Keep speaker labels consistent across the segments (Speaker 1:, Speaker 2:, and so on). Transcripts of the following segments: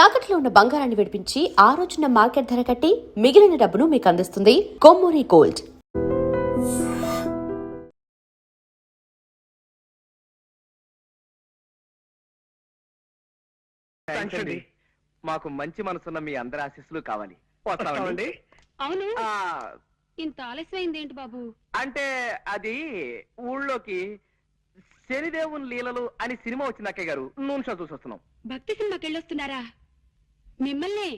Speaker 1: తాకట్లో ఉన్న బంగారాన్ని విడిపించి ఆ రోజున మార్కెట్ ధర కట్టి మిగిలిన డబ్బును మీకు అందిస్తుంది కొమ్మూరి గోల్డ్.
Speaker 2: మాకు మంచి మనసున్న మీ అందరి ఆశీస్సులు కావాలి. వస్తామండి.
Speaker 3: అవును, ఇంత ఆలస్యమైంది ఏంటి బాబు?
Speaker 2: అంటే అది ఊళ్ళోకి శనిదేవుని లీలలు అని సినిమా వచ్చింది అక్కయ్య గారు, నూనె షో చూసి వస్తున్నాం.
Speaker 3: భక్తి సినిమాకి వెళ్ళొస్తున్నారా? మిమ్మల్ని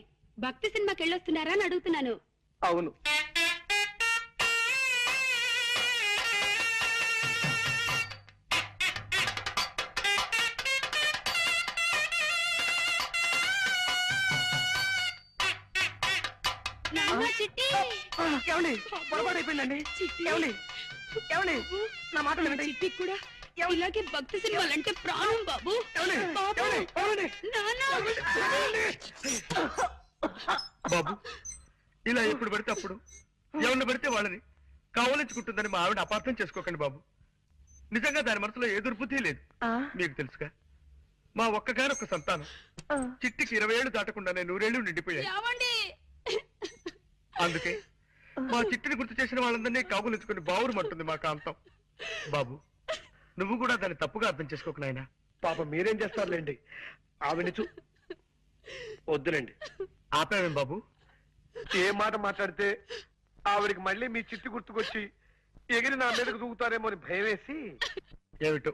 Speaker 3: భక్తి సినిమాకి వెళ్ళొస్తున్నారా అని అడుగుతున్నాను.
Speaker 2: అవును. పొరపాటు అయిపోయిందండి. నా మాట వినండి.
Speaker 3: చిట్టి కూడా ఇలాగే భక్తి సినిమాలంటే ప్రాణం బాబు.
Speaker 4: బాబు, ఇలా ఎప్పుడు పడితే అప్పుడు ఎవరిని పడితే వాళ్ళని కావలించుకుంటుందని మా ఆవిడ అపార్థం చేసుకోకండి బాబు. నిజంగా దాని మనసులో ఏ దుర్బుద్ధి లేదు. మీకు తెలుసుగా, మా ఒక్కగానొక్క సంతానం చిట్టికి 20 ఏళ్ళు దాటకుండానే 100 ఏళ్ళు నిండిపోయాయి. అందుకే మా చిట్టిని గుర్తు చేసిన వాళ్ళందరినీ కావులించుకుని బావురుమంటుంది మా కాంతం. బాబు, నువ్వు కూడా దాన్ని తప్పుగా అర్థం చేసుకోకు నాయనా.
Speaker 5: పాప మీరేం చేస్తారులేండి, ఆవిడ వద్దులేండి.
Speaker 4: ఆపావేం బాబు?
Speaker 5: ఏ మాట మాట్లాడితే ఆవిడికి మళ్ళీ మీ చిట్టి గుర్తుకొచ్చి ఎగిరి నా మీదకు దూకుతారేమో అని భయం వేసి.
Speaker 4: ఏమిటో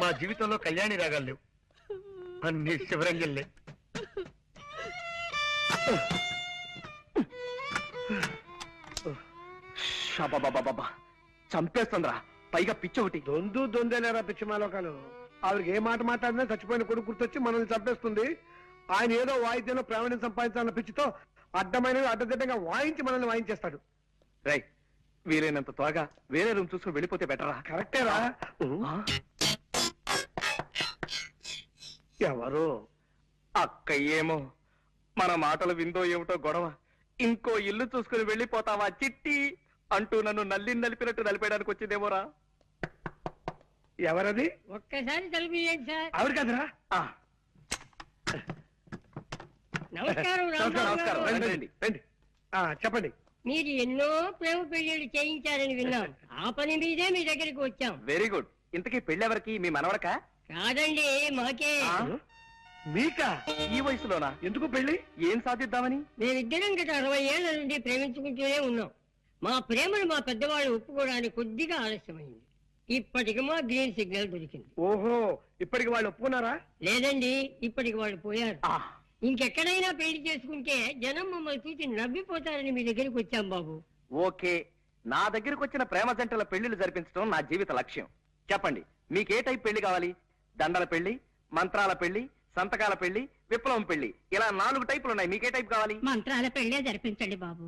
Speaker 4: మా జీవితంలో కళ్యాణి రాగాలు లేవు, అన్ని శివరంజల్లే.
Speaker 2: చంపేస్తుందిరా, పైగా పిచ్చి ఒకటి.
Speaker 5: దొందేలేరా పిచ్చిమాలోకాలు. ఆవిడకి ఏ మాట మాట్లాడినా చచ్చిపోయిన కొడుకు గుర్తొచ్చి మనల్ని చంపేస్తుంది. ఆయన ఏదో వాయిద్యంలో ప్రావీణ్యం సంపాదించాలన్న పిచ్చితో అడ్డమైనవి అడ్డదిడ్డంగా వాయించి మనల్ని వాయించేస్తాడు.
Speaker 2: రై, వీలైనంత త్వరగా వేరే రూమ్ చూసుకుని వెళ్ళిపోతే బెటరా?
Speaker 5: కరెక్టేరా. ఎవరు?
Speaker 2: అక్కయ్యేమో మన మాటలు విందో ఏమిటో గొడవ. ఇంకో ఇల్లు చూసుకుని వెళ్ళిపోతావా చిట్టి అంటూ నన్ను నలిపినట్టు నలిపేయడానికి వచ్చిందేమోరా.
Speaker 5: ఎవరది?
Speaker 6: ఒక్కసారి తలుపు సార్.
Speaker 5: ఆవిడ కదరా?
Speaker 6: నమస్కారం.
Speaker 2: నమస్కారం. రండి.
Speaker 5: చెప్పండి.
Speaker 6: మీరు ఎన్నో ప్రేమ పెళ్లిళ్ళు చేయించారని విన్నాం. ఆ పని మీదే మీ దగ్గరికి వచ్చాం.
Speaker 2: Very good. ఇంతకీ పెళ్ళెవరికి? మీ మనవడకా?
Speaker 6: కాదండి, మాకే.
Speaker 5: మీకా?
Speaker 2: ఈ వయసులోనా?
Speaker 5: ఎందుకు పెళ్లి?
Speaker 2: ఏం సాధిద్దామని?
Speaker 6: మేమిద్దరం గత 60 ఏళ్ల నుండి ప్రేమించుకుంటూనే ఉన్నాం. మా ప్రేమను మా పెద్దవాళ్ళు ఒప్పుకోవడానికి కొద్దిగా ఆలస్యమైంది. ఇప్పటికి మా గ్రీన్ సిగ్నల్ దొరికింది.
Speaker 5: ఓహో, ఇప్పటికి వాళ్ళు ఒప్పుకున్నారా?
Speaker 6: లేదండి, ఇప్పటికి వాళ్ళు పోయారు. ఇంకెక్కడైనా పెళ్లి చేసుకుంటే జనం మమ్మల్ని చూసి నవ్విపోతారని మీ దగ్గరికి వచ్చాం బాబు.
Speaker 2: ఓకే, నా దగ్గరకు వచ్చిన ప్రేమ జంటల పెళ్లిళ్ళు జరిపించడం నా జీవిత లక్ష్యం. చెప్పండి, మీకే టైప్ పెళ్లి కావాలి? దండల పెళ్లి, మంత్రాల పెళ్లి, సంతకాల పెళ్లి, విప్లవం పెళ్లి, ఇలా 4 టైపులు ఉన్నాయి. మీకే టైప్ కావాలి?
Speaker 3: మంత్రాల పెళ్లే జరిపించండి బాబు.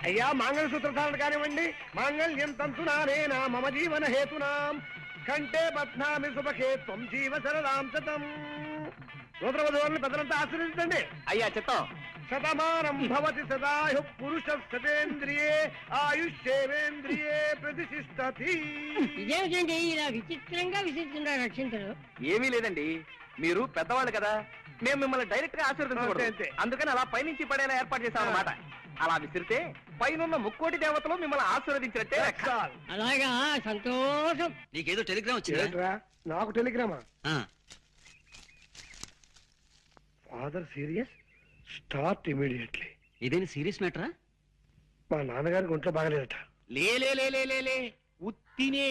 Speaker 5: అయ్యా, మంగళసూత్ర ధారణ కానివ్వండి. మాంగళ్యం తంతునానేనా మమ జీవన హేతునాం కంటే బధ్నామి శుభకే త్వం జీవ సరదాం శతం. సూత్రవధువులను పెద్దలంతా ఆశీర్వదించండి.
Speaker 2: అయ్యా చిత్తం.
Speaker 5: శతమానం భవతి సదాయు పురుష శతేంద్రియే ఆయుష్యేంద్రియే ప్రతిష్ఠతి.
Speaker 6: ఇదేమిటండి ఇలా విచిత్రంగా విసిస్తున్నారు రక్షించరు?
Speaker 2: ఏమీ లేదండి, మీరు పెద్దవాళ్ళు కదా, మేము మిమ్మల్ని డైరెక్ట్ గా ఆశీర్వదించకూడదు. అందుకని అలా పైనుంచి పడేలా ఏర్పాటు చేశాం అన్నమాట. అలా విసిరితే పైనున్న ముక్కోటి దేవతలు మిమ్మల్ని ఆశీర్వదించినట్టే.
Speaker 6: అలాగా, సంతోషం.
Speaker 7: నీకేదో టెలిగ్రామ్ వచ్చిందా?
Speaker 5: నాకు టెలిగ్రామా? Father serious, start immediately.
Speaker 7: ఇదేని సీరియస్ మ్యాటరా?
Speaker 5: మా నాన్నగారికి ఒంట్లో బాగలేదట.
Speaker 8: లే ఉత్తినే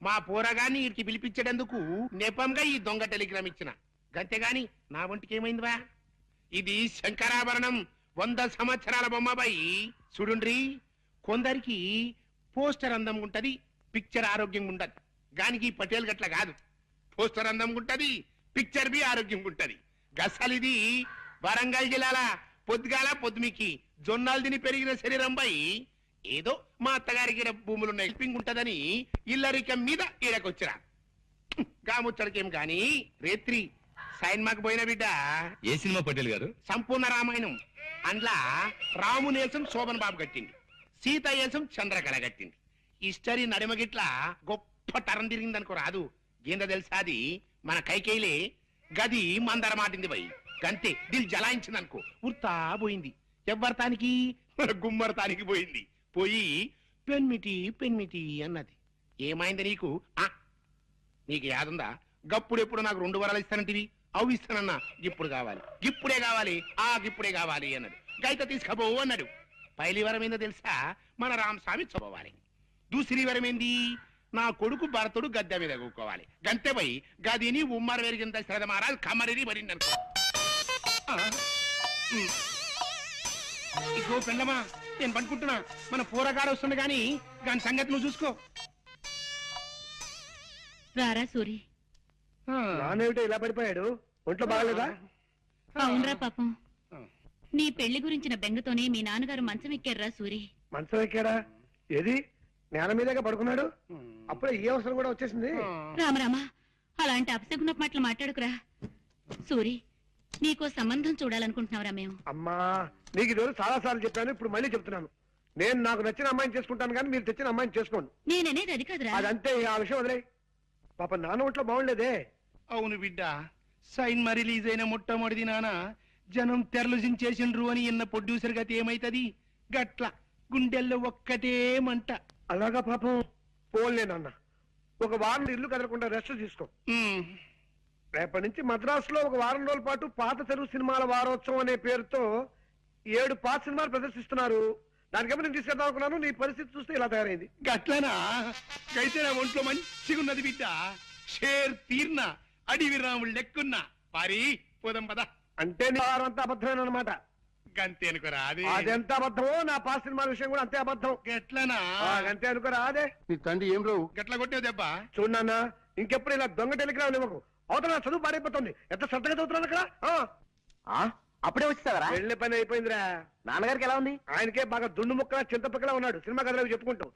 Speaker 8: మా పోరగాన్ని ఇడికి పిలిపించేందుకు నెపంగా ఈ దొంగ టెలిగ్రామ్ ఇచ్చిన. గంతేగాని నా ఒంటికి ఏమైందివా? ఇది శంకరాభరణం, 100 సంవత్సరాల బొమ్మబాయి. చూడుండ్రి, కొందరికి పోస్టర్ అందం ఉంటది, పిక్చర్ ఆరోగ్యంగా ఉంటది. గానికి పటేల్ గట్ల కాదు. పోస్టర్ అందం ఉంటది, పిక్చర్ బి ఆరోగ్యంగా ఉంటది. గసలిది వరంగల్ జిల్లాల పొద్దుగాల పొద్దుమికి జొన్నాలు తిని పెరిగిన శరీరం బాయి. ఏదో మా అత్తగారికి భూములున్న హెల్పింగ్ ఉంటదని ఇల్లరికం మీద ఈడకొచ్చిరా. గాముచ్చడికేం గాని రేత్రి సైన్మాకు పోయిన బిడ్డ
Speaker 4: ఏ సినిమా పటేల్ గారు?
Speaker 8: సంపూర్ణ రామాయణం. అందులో రామునేసం శోభన్ బాబు కట్టింది, సీతయేసం చంద్రకళ కట్టింది. హిస్టరీ నడిమగిట్ల గొప్ప టరం తిరిగింది అనుకో రాదు. ఏంద తెలుసా అది మన కైకేయిలే గది మందర మాటింది పోయి గంతే దిల్ జలాయించింది అనుకో ఉర్తా పోయింది. ఎవ్వరతానికి గుమ్మరతానికి పోయింది. పోయి పెన్మిటి పెన్మిటి అన్నది. ఏమైంది నీకు? నీకు యాదుందా గప్పుడెప్పుడు నాకు 2 వరాలు ఇస్తానంటివి? అవి ఇస్తానన్నా ఇప్పుడు కావాలి, ఇప్పుడే కావాలి, ఇప్పుడే కావాలి అన్నాడు. గైత తీసుకపోవు అన్నాడు. పైలి వరం ఏందో తెలుసా? మన రామస్వామి చదవాలి. దూసరి వరం ఏంది? నా కొడుకు భరతుడు గద్దె మీద కూకోవాలి. గంతే పోయి గదిని ఉమ్మర వెరిగింత శ్రద్ధ మహారాజ్ కమ్మరిని మరింది అనుకో. ఇగో పెళ్ళమా, నేను పనుకుంటున్నా. మన పూరగాడు వస్తుంది గాని దాని సంగతి నువ్వు చూసుకో.
Speaker 3: రారా సూరి.
Speaker 5: నానేమిటో ఇలా పడిపోయాడు? ఒంట్లో బాగలేదా?
Speaker 3: అవునరా పాపం, నీ పెళ్లి గురించిన బెంగతోనే మీ నాన్నగారు మంచం ఎక్కారా సూరి.
Speaker 5: మంచం ఎక్కాడా? ఏది నేల మీదగా పడుకున్నాడు? అప్పుడే ఈ అవసరం కూడా వచ్చేసింది.
Speaker 3: రామరామా, అలాంటి అపశకున మాటలు మాట్లాడుకురా. సూరి, నీకో సంబంధం చూడాలనుకుంటున్నావురా మేము.
Speaker 5: అమ్మా, నీకు ఈ రోజు చాలా సార్లు చెప్పాను, ఇప్పుడు మళ్ళీ చెప్తున్నాను. నేను నాకు నచ్చిన అమ్మాయిని చేసుకుంటాను కానీ మీరు తెచ్చిన అమ్మాయిని చేసుకోండి.
Speaker 3: నేననేది అది కాదురా.
Speaker 5: అదంతే, ఆ విషయం వదిలే. పాప నాన్న ఒంట్లో బాగుండేదే.
Speaker 8: అవును బిడ్డ, సైన్మా రిలీజ్ అయిన మొట్టమొదటి నాన్న జనం తెరలుజించేసిండ్రు అని ఇన్న ప్రొడ్యూసర్ గతి ఏమైతది? గట్ల గుండెల్లో ఒక్కటే మంట.
Speaker 5: అలాగా పాపం. పోలే నాన్న, ఒక వారం ఇల్లు కదలకుండా రెస్ట్ తీసుకో. రేపటి నుంచి మద్రాసులో ఒక వారం రోజుల పాటు పాత తెలుగు సినిమాల వారోత్సవం అనే పేరుతో 7 పాత సినిమాలు ప్రదర్శిస్తున్నారు. దానికేమో నేను తీసుకెళ్దాం అనుకున్నాను. నీ పరిస్థితి చూస్తే ఇలా తయారైంది.
Speaker 8: గట్లనా? అయితే నా ఒంట్లో మంచిగున్నది బిడ్డ. షేర్ తీర్న అడివి రాముడు లెక్కున్నా. పారి పోదాం పద.
Speaker 5: అంటే నీ వారం అంతా అబద్ధమేనమాట.
Speaker 8: గంతే అనుకోరా?
Speaker 5: అదెంత అబద్ధమో నా పాత సినిమాల విషయం కూడా అంతే అబద్ధం.
Speaker 8: గట్లనా?
Speaker 5: అంతే అనుకోరా? అదే
Speaker 8: నీ తండ్రి ఏం రావు గట్ల కొట్టావు దెబ్బ.
Speaker 5: చూడన్నా, ఇంకెప్పుడు ఇలా దొంగ టెలిగ్రామ్ ఇవ్వకు. అవతల నా చదువు పాడైపోతుంది. ఎంత శ్రద్ధగా చదువుతున్నాను అక్కడ.
Speaker 2: అప్పుడే వచ్చేసావరా?
Speaker 5: పెళ్లి పని అయిపోయిందిరా.
Speaker 2: నాన్నగారికి ఎలా ఉంది?
Speaker 5: ఆయనకే బాగా దుండు ముక్కలా చింతపక్కలా ఉన్నాడు. సినిమా కథలు చెప్పుకుంటూ.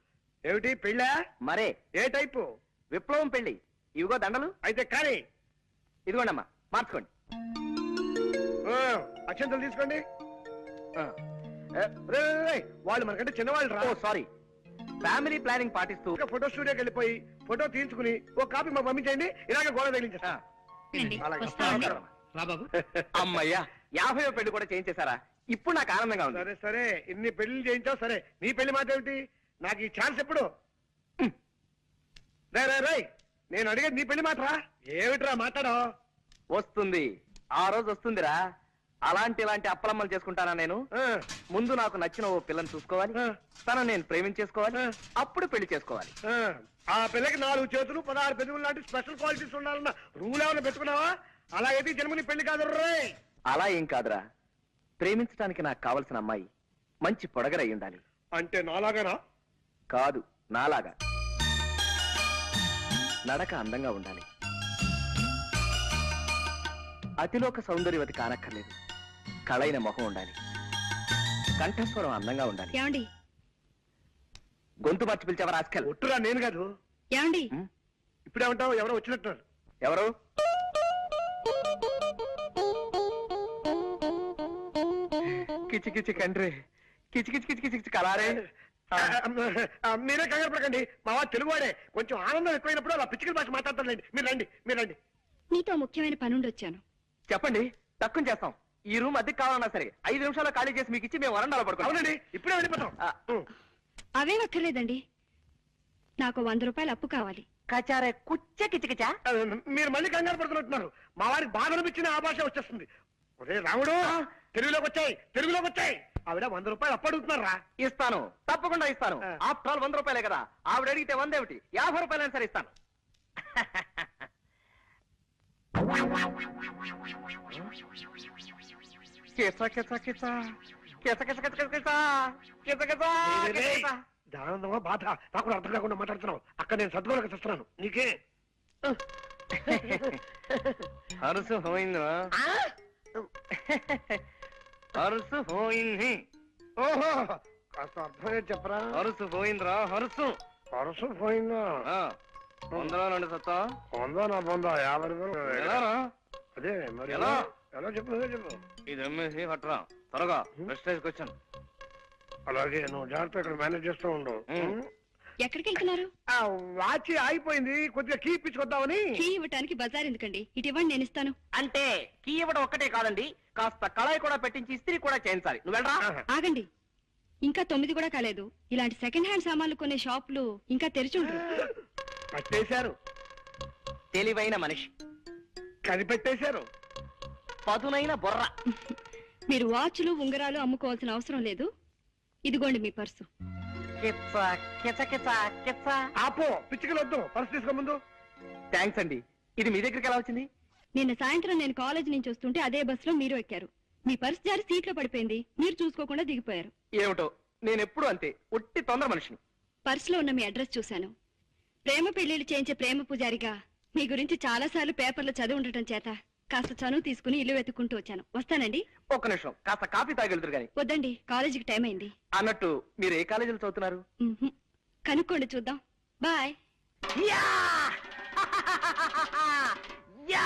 Speaker 5: ఏమిటి పెళ్ళా?
Speaker 2: మరే
Speaker 5: ఏ టైపు?
Speaker 2: విప్లవం పెళ్లి. ఇవిగో దండలు.
Speaker 5: అయితే కానీ
Speaker 2: ఇదిగోండమ్మా, మార్చుకోండి.
Speaker 5: అక్షంతలు తీసుకోండి. వాళ్ళు మనకంటే చిన్నవాళ్ళు రా.
Speaker 2: సారీ. ఫ్యామిలీ ప్లానింగ్ పాటిస్తూ
Speaker 5: ఫోటో స్టూడియోకి వెళ్ళిపోయి ఫోటో తీయించుకుని ఒక కాపీ మాకు పంపించండి. ఇలాగే గోడ తగిలించేస్తా.
Speaker 7: రా బాబు.
Speaker 2: అమ్మయ్యా, 50వ పెళ్లి కూడా చేయించేశారా? ఇప్పుడు నాకు ఆనందంగా ఉంది.
Speaker 5: సరే సరే, ఇన్ని పెళ్లి చేయించావు సరే. నీ పెళ్లి మాట ఏమిటి? నాకు ఈ ఛాన్స్ ఎప్పుడు? రై, నేను అడిగేది నీ పెళ్లి మాటరా. ఏమిట్రా మాట్లాడో?
Speaker 2: వస్తుంది, ఆ రోజు వస్తుందిరా. ఇలాంటి అప్పలమ్మలు చేసుకుంటానా నేను? ముందు నాకు నచ్చిన ఓ పిల్లని చూసుకోవాలి, తను నేను ప్రేమించేసుకోవాలి, అప్పుడు పెళ్లి చేసుకోవాలి.
Speaker 5: ఆ పిల్లకి 4 చేతులు 16 పెదవులు లాంటి స్పెషల్ క్వాలిటీస్ ఉండాలన్న రూల్ ఏమైనా పెట్టుకున్నావా? అలాగైతే జన్మని పెళ్లి కాదు రే.
Speaker 2: అలా ఏం కాదురా, ప్రేమించడానికి నాకు కావలసిన అమ్మాయి మంచి పొడగరై ఉండాలి.
Speaker 5: అంటే నాలాగానా?
Speaker 2: కాదు, నాలాగా. నడక అందంగా ఉండాలి, అతిలోక సౌందర్యవతి కానక్కర్లేదు. కళైన మొహం ఉండాలి, కంఠస్వరం అందంగా ఉండాలి.
Speaker 3: ఏమండి?
Speaker 2: గొంతు మార్చి పిలిచావా రాస్కల్?
Speaker 5: ఒట్టురా, నేను కాదు.
Speaker 3: ఏమండి?
Speaker 5: ఇప్పుడేమంటావు? ఎవరో వచ్చినట్టున్నారు.
Speaker 2: ఎవరు? కిచి కిచి కండ్రి, కిచి కిచి కిచి కిచి కలారే.
Speaker 5: మీరే కంగారు పడకండి, మా వాడు తెలుగువాడే. కొంచెం ఆనందం ఎక్కువైనప్పుడు అలా పిచ్చికల భాష మాట్లాడతారులేండి. మీరు రండి, మీరు రండి.
Speaker 3: నీతో ముఖ్యమైన పనుండి వచ్చాను.
Speaker 2: చెప్పండి, తక్కువ చేస్తాం. ఈ రూమ్ అద్దెకి కావాలన్నా సరే 5 నిమిషాల్లో ఖాళీ చేసి మీకు ఇచ్చి మేము వరండాలో పడుకోవాలి.
Speaker 5: అవునండి, ఇప్పుడే వెళ్ళిపోతాం.
Speaker 3: అవేం అక్కర్లేదండి, నాకు 100 రూపాయలు అప్పు కావాలి.
Speaker 2: కచారే కుచ్చ కిచకిచా.
Speaker 5: మీరు మళ్ళీ కంగారు పడుతున్నట్టున్నారు. మా వారికి బాధ అనిపించిన ఆ భాష వచ్చేస్తుంది. ఒరే రాముడు, తెలుగులోకి వచ్చాయి, తెలుగులోకి వచ్చాయి. ఆవిడ 100 రూపాయలు అప్పు అడుగుతున్నారా?
Speaker 2: ఇస్తాను, తప్పకుండా ఇస్తాను. ఆఫ్టర్ ఆల్ 100 రూపాయలే కదా. ఆవిడ అడిగితే 100 ఏమిటి, 50 రూపాయలైనా సరే ఇస్తాను.
Speaker 5: ఆనందమా బాధ నాకు కూడా అర్థం కాకుండా మాట్లాడుతున్నావు. అక్కడ నేను సద్గోళకు చేస్తున్నాను. నీకే
Speaker 2: అరుసు పోయిందా? అరుసు పోయింది.
Speaker 5: ఓహో, కాస్త అర్థమే చెప్పరా.
Speaker 2: అరుసు పోయిందిరా, అరుసు.
Speaker 5: అరుసు పోయిందా?
Speaker 2: 100లో 2 సత్తా.
Speaker 5: 100 నా 100, 50 రూపాయలు. అదే మరి
Speaker 2: ఎలా?
Speaker 5: ఎలా చెప్పు నువ్వే చెప్పు.
Speaker 2: ఇది అమ్మేసి పట్టరా త్వరగా ప్రెస్టేజ్కి వచ్చాను.
Speaker 5: అలాగే నువ్వు జాగ్రత్త ఇక్కడ మేనేజ్ చేస్తూ ఉండు.
Speaker 3: ఎక్కడికి వెళ్తున్నారు?
Speaker 5: ఆ వాచి ఆగిపోయింది, కొద్దిగా కీ ఇప్పించుకొద్దామని.
Speaker 3: కీ ఇవ్వటానికి బజార్ ఎందుకండి? ఇటు ఇవ్వండి, నేను ఇస్తాను.
Speaker 2: అంటే కీ ఇవ్వడం ఒక్కటే కాదండి, కాస్త కళాయి కూడా పెట్టించి ఇస్త్రీ కూడా చేయించాలి. నువ్వు వెళ్ళరా.
Speaker 3: ఆగండి, ఇంకా 9 కూడా కాలేదు. ఇలాంటి సెకండ్ హ్యాండ్ సామాన్లు కొనే షాపులు ఇంకా తెరిచి ఉండరు.
Speaker 5: పట్టేశారు,
Speaker 2: తెలివైన మనిషి,
Speaker 5: కనిపెట్టేశారు.
Speaker 2: పదునైన బొర్ర.
Speaker 3: మీరు వాచ్లు ఉంగరాలు అమ్ముకోవాల్సిన అవసరం లేదు. ఇదిగోండి మీ పర్సు.
Speaker 2: కిచ్చ కిచ కిచ కిచ్చ.
Speaker 5: ఆపో, పిచ్చికలు వద్దు, పర్సు తీసుకో ముందు.
Speaker 2: థ్యాంక్స్ అండి. ఇది మీ దగ్గరికి ఎలా వచ్చింది?
Speaker 3: నిన్న సాయంత్రం నేను కాలేజ్ నుంచి వస్తుంటే అదే బస్సులో మీరు ఎక్కారు. మీ పర్సు జారి సీట్లో పడిపోయింది. మీరు చూసుకోకుండా దిగిపోయారు.
Speaker 2: ఏమిటో, నేను ఎప్పుడు అంతే, ఒట్టి తొందర మనిషిని.
Speaker 3: పర్సులో ఉన్న మీ అడ్రస్ చూశాను. ప్రేమ పెళ్లిళ్ళు చేయించే ప్రేమ పూజారిగా మీ గురించి చాలా సార్లు పేపర్లో చదివి ఉండటం చేత కాస్త చనువు తీసుకుని ఇల్లు వెతుక్కుంటూ వచ్చాను. వస్తానండి.
Speaker 2: ఒక్క నిమిషం, కాస్త కాఫీ తాగెళ్తురు గాని.
Speaker 3: వద్దండి, కాలేజీకి టైం అయింది.
Speaker 2: అన్నట్టు మీరు ఏ కాలేజీలో చదువుతున్నారు?
Speaker 3: మ్మ్హ్మ్. కనుక్కోండి, చూద్దాం. బాయ్.
Speaker 2: యా! యా!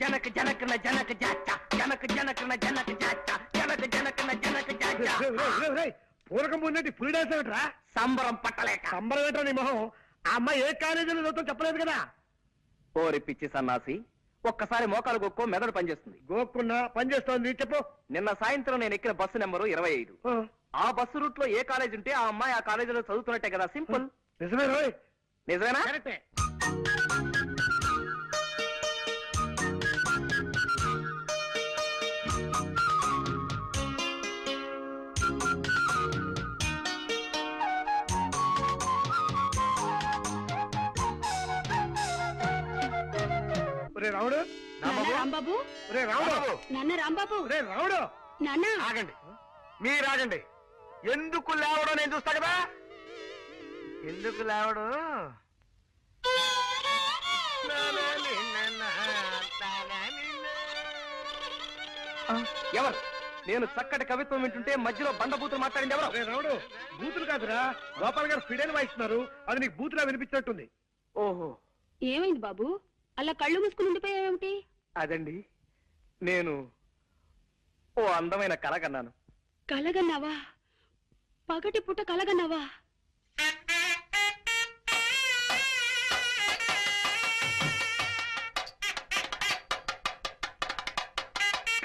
Speaker 2: జనక జనకన జనక జాచ, జనక జనకన జనక జాచ, జనక జనకన జనక జాచ.
Speaker 5: పూరకం ముందంటే పులి డాన్స్ ఏమిట్రా?
Speaker 2: సంబరం పట్టలేక.
Speaker 5: సంబరం ఏంట్రా నీ మొహం? ఆ అమ్మాయి ఏ కాలేజీలో చదువుతాం చెప్పలేదు కదా.
Speaker 2: ఓరి పిచ్చి సన్నాసి, ఒక్కసారి మోకాలు గొక్కో మెదడు పనిచేస్తుంది.
Speaker 5: గోక్కున్నా పని చేస్తోంది, చెప్పు.
Speaker 2: నిన్న సాయంత్రం నేను ఎక్కిన బస్సు నెంబరు 25. ఆ బస్సు రూట్ లో ఏ కాలేజ్ ఉంటే ఆ అమ్మాయి ఆ కాలేజీలో చదువుతున్నట్టే కదా. సింపుల్.
Speaker 5: నిజమే రోయ్.
Speaker 2: నిజమేనా?
Speaker 5: కరెక్టే. ఒరే రాముడు,
Speaker 3: నాన్న రాంబాబు,
Speaker 5: ఒరే రాముడు,
Speaker 3: నాన్న రాంబాబు,
Speaker 5: ఒరే రాముడు.
Speaker 3: నాన్న.
Speaker 4: ఆగండి, మీరు ఆగండి. ఎందుకు లేవడం నేను చూస్తా కదా. ఎందుకు లేవడం?
Speaker 2: ఎవరు? నేను చక్కటి కవిత్వం వింటుంటే మధ్యలో బండబూతులు మాట్లాడింది ఎవరు?
Speaker 5: ఒరే రాముడు, బూతులు కాదురా, గోపాల్ గారు ఫిడైన్ వాయిస్తున్నారు. అది నీకు బూతులా వినిపించినట్టుంది.
Speaker 2: ఓహో,
Speaker 3: ఏమైంది బాబు? అలా కళ్ళు మూసుకుని ఉండిపోయావేమిటి?
Speaker 2: అదండి, నేను ఓ అందమైన కళ కన్నాను.
Speaker 3: కలగన్నావా? పగటి పుట్ట కలగన్నావా?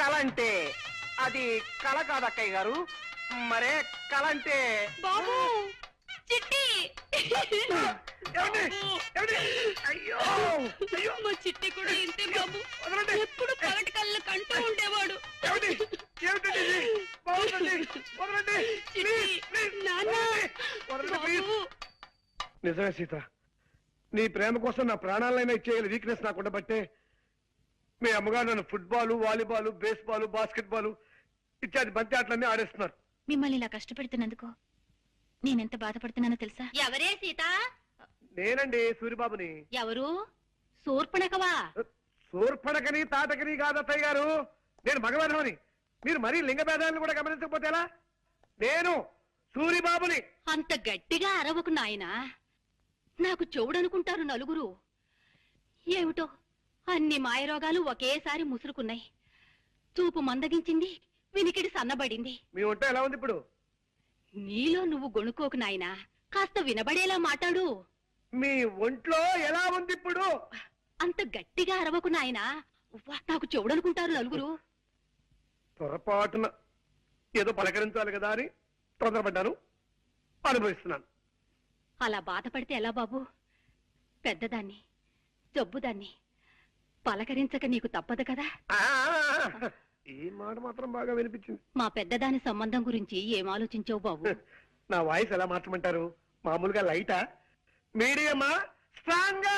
Speaker 2: కళ అంటే అది కళ కాదు అక్కయ్య గారు. మరే కళ అంటే
Speaker 3: బాబు, చిట్టి.
Speaker 5: ఏమండి? ఏమండి? అయ్యో అయ్యో,
Speaker 3: మా చిట్టి కూడా ఇంతే బాబు.
Speaker 5: వదలండి.
Speaker 3: ఎప్పుడు పగటి కళ్ళు కంటూ ఉండేవాడు.
Speaker 5: ఏమండి? ఏమిటండి ఇది? బాగుందండి, వదలండి.
Speaker 3: చిట్టి,
Speaker 5: ప్లీజ్,
Speaker 3: నాన్న,
Speaker 5: వదలండి, ప్లీజ్.
Speaker 3: బాబు.
Speaker 5: నిజమే సీత, నీ ప్రేమ కోసం నా ప్రాణాలైనా ఇచ్చేయాలి వీక్నెస్ నాకు ఉండబట్టే మీ అమ్మగారు నన్ను ఫుట్బాల్, వాలీబాల్, బేస్బాల్, బాస్కెట్బాల్ ఇత్యాది బంతి ఆటలన్నీ ఆడేస్తున్నారు.
Speaker 9: మిమ్మల్ని ఇలా కష్టపెడుతున్నందుకు నేనెంత బాధపడుతున్నానో తెలుసా?
Speaker 3: ఎవరే సీత?
Speaker 5: నేనండి సూరిబాబుని.
Speaker 3: ఎవరు? శూర్పణఖవా?
Speaker 5: శూర్పణకని తాటకని కాదత్తయ్య గారు, నేను మగవాధమని. మీరు మరీ లింగ భేదాలను కూడా గమనించకపోతే ఎలా? నేను సూరిబాబుని.
Speaker 3: అంత గట్టిగా అరవకు నాయనా, నాకు చెవుడనుకుంటారు నలుగురు. ఏమిటో అన్ని మాయరోగాలు ఒకేసారి ముసురుకున్నాయి. చూపు మందగించింది, వినికిడి సన్నబడింది.
Speaker 5: మీ వంట ఎలా ఉంది ఇప్పుడు?
Speaker 3: నీలో నువ్వు గొణుకోకు నాయనా, కాస్త వినబడేలా మాట్లాడు.
Speaker 5: మీ ఒంట్లో ఎలా ఉంది ఇప్పుడు?
Speaker 3: అంత గట్టిగా అరవకు నాయనా, ఉవ్వ, నాకు చెవుడనుకుంటారు నలుగురు.
Speaker 5: పొరపాటున ఏదో పలకరించాలి కదా అని తొందరపడ్డాను, అనుభవిస్తున్నాను.
Speaker 3: అలా బాధపడితే ఎలా బాబు? పెద్దదాన్ని, జబ్బుదాన్ని పలకరించక నీకు తప్పదు కదా.
Speaker 5: ఈ మాట మాత్రం బాగా వినిపించింది.
Speaker 3: మా పెద్దదాని సంబంధం గురించి ఏం ఆలోచించావు బాబు?
Speaker 5: నా వాయిస్ ఎలా మార్చమంటారు? మామూలుగా లైటా, మీడియమా, స్ట్రాంగా?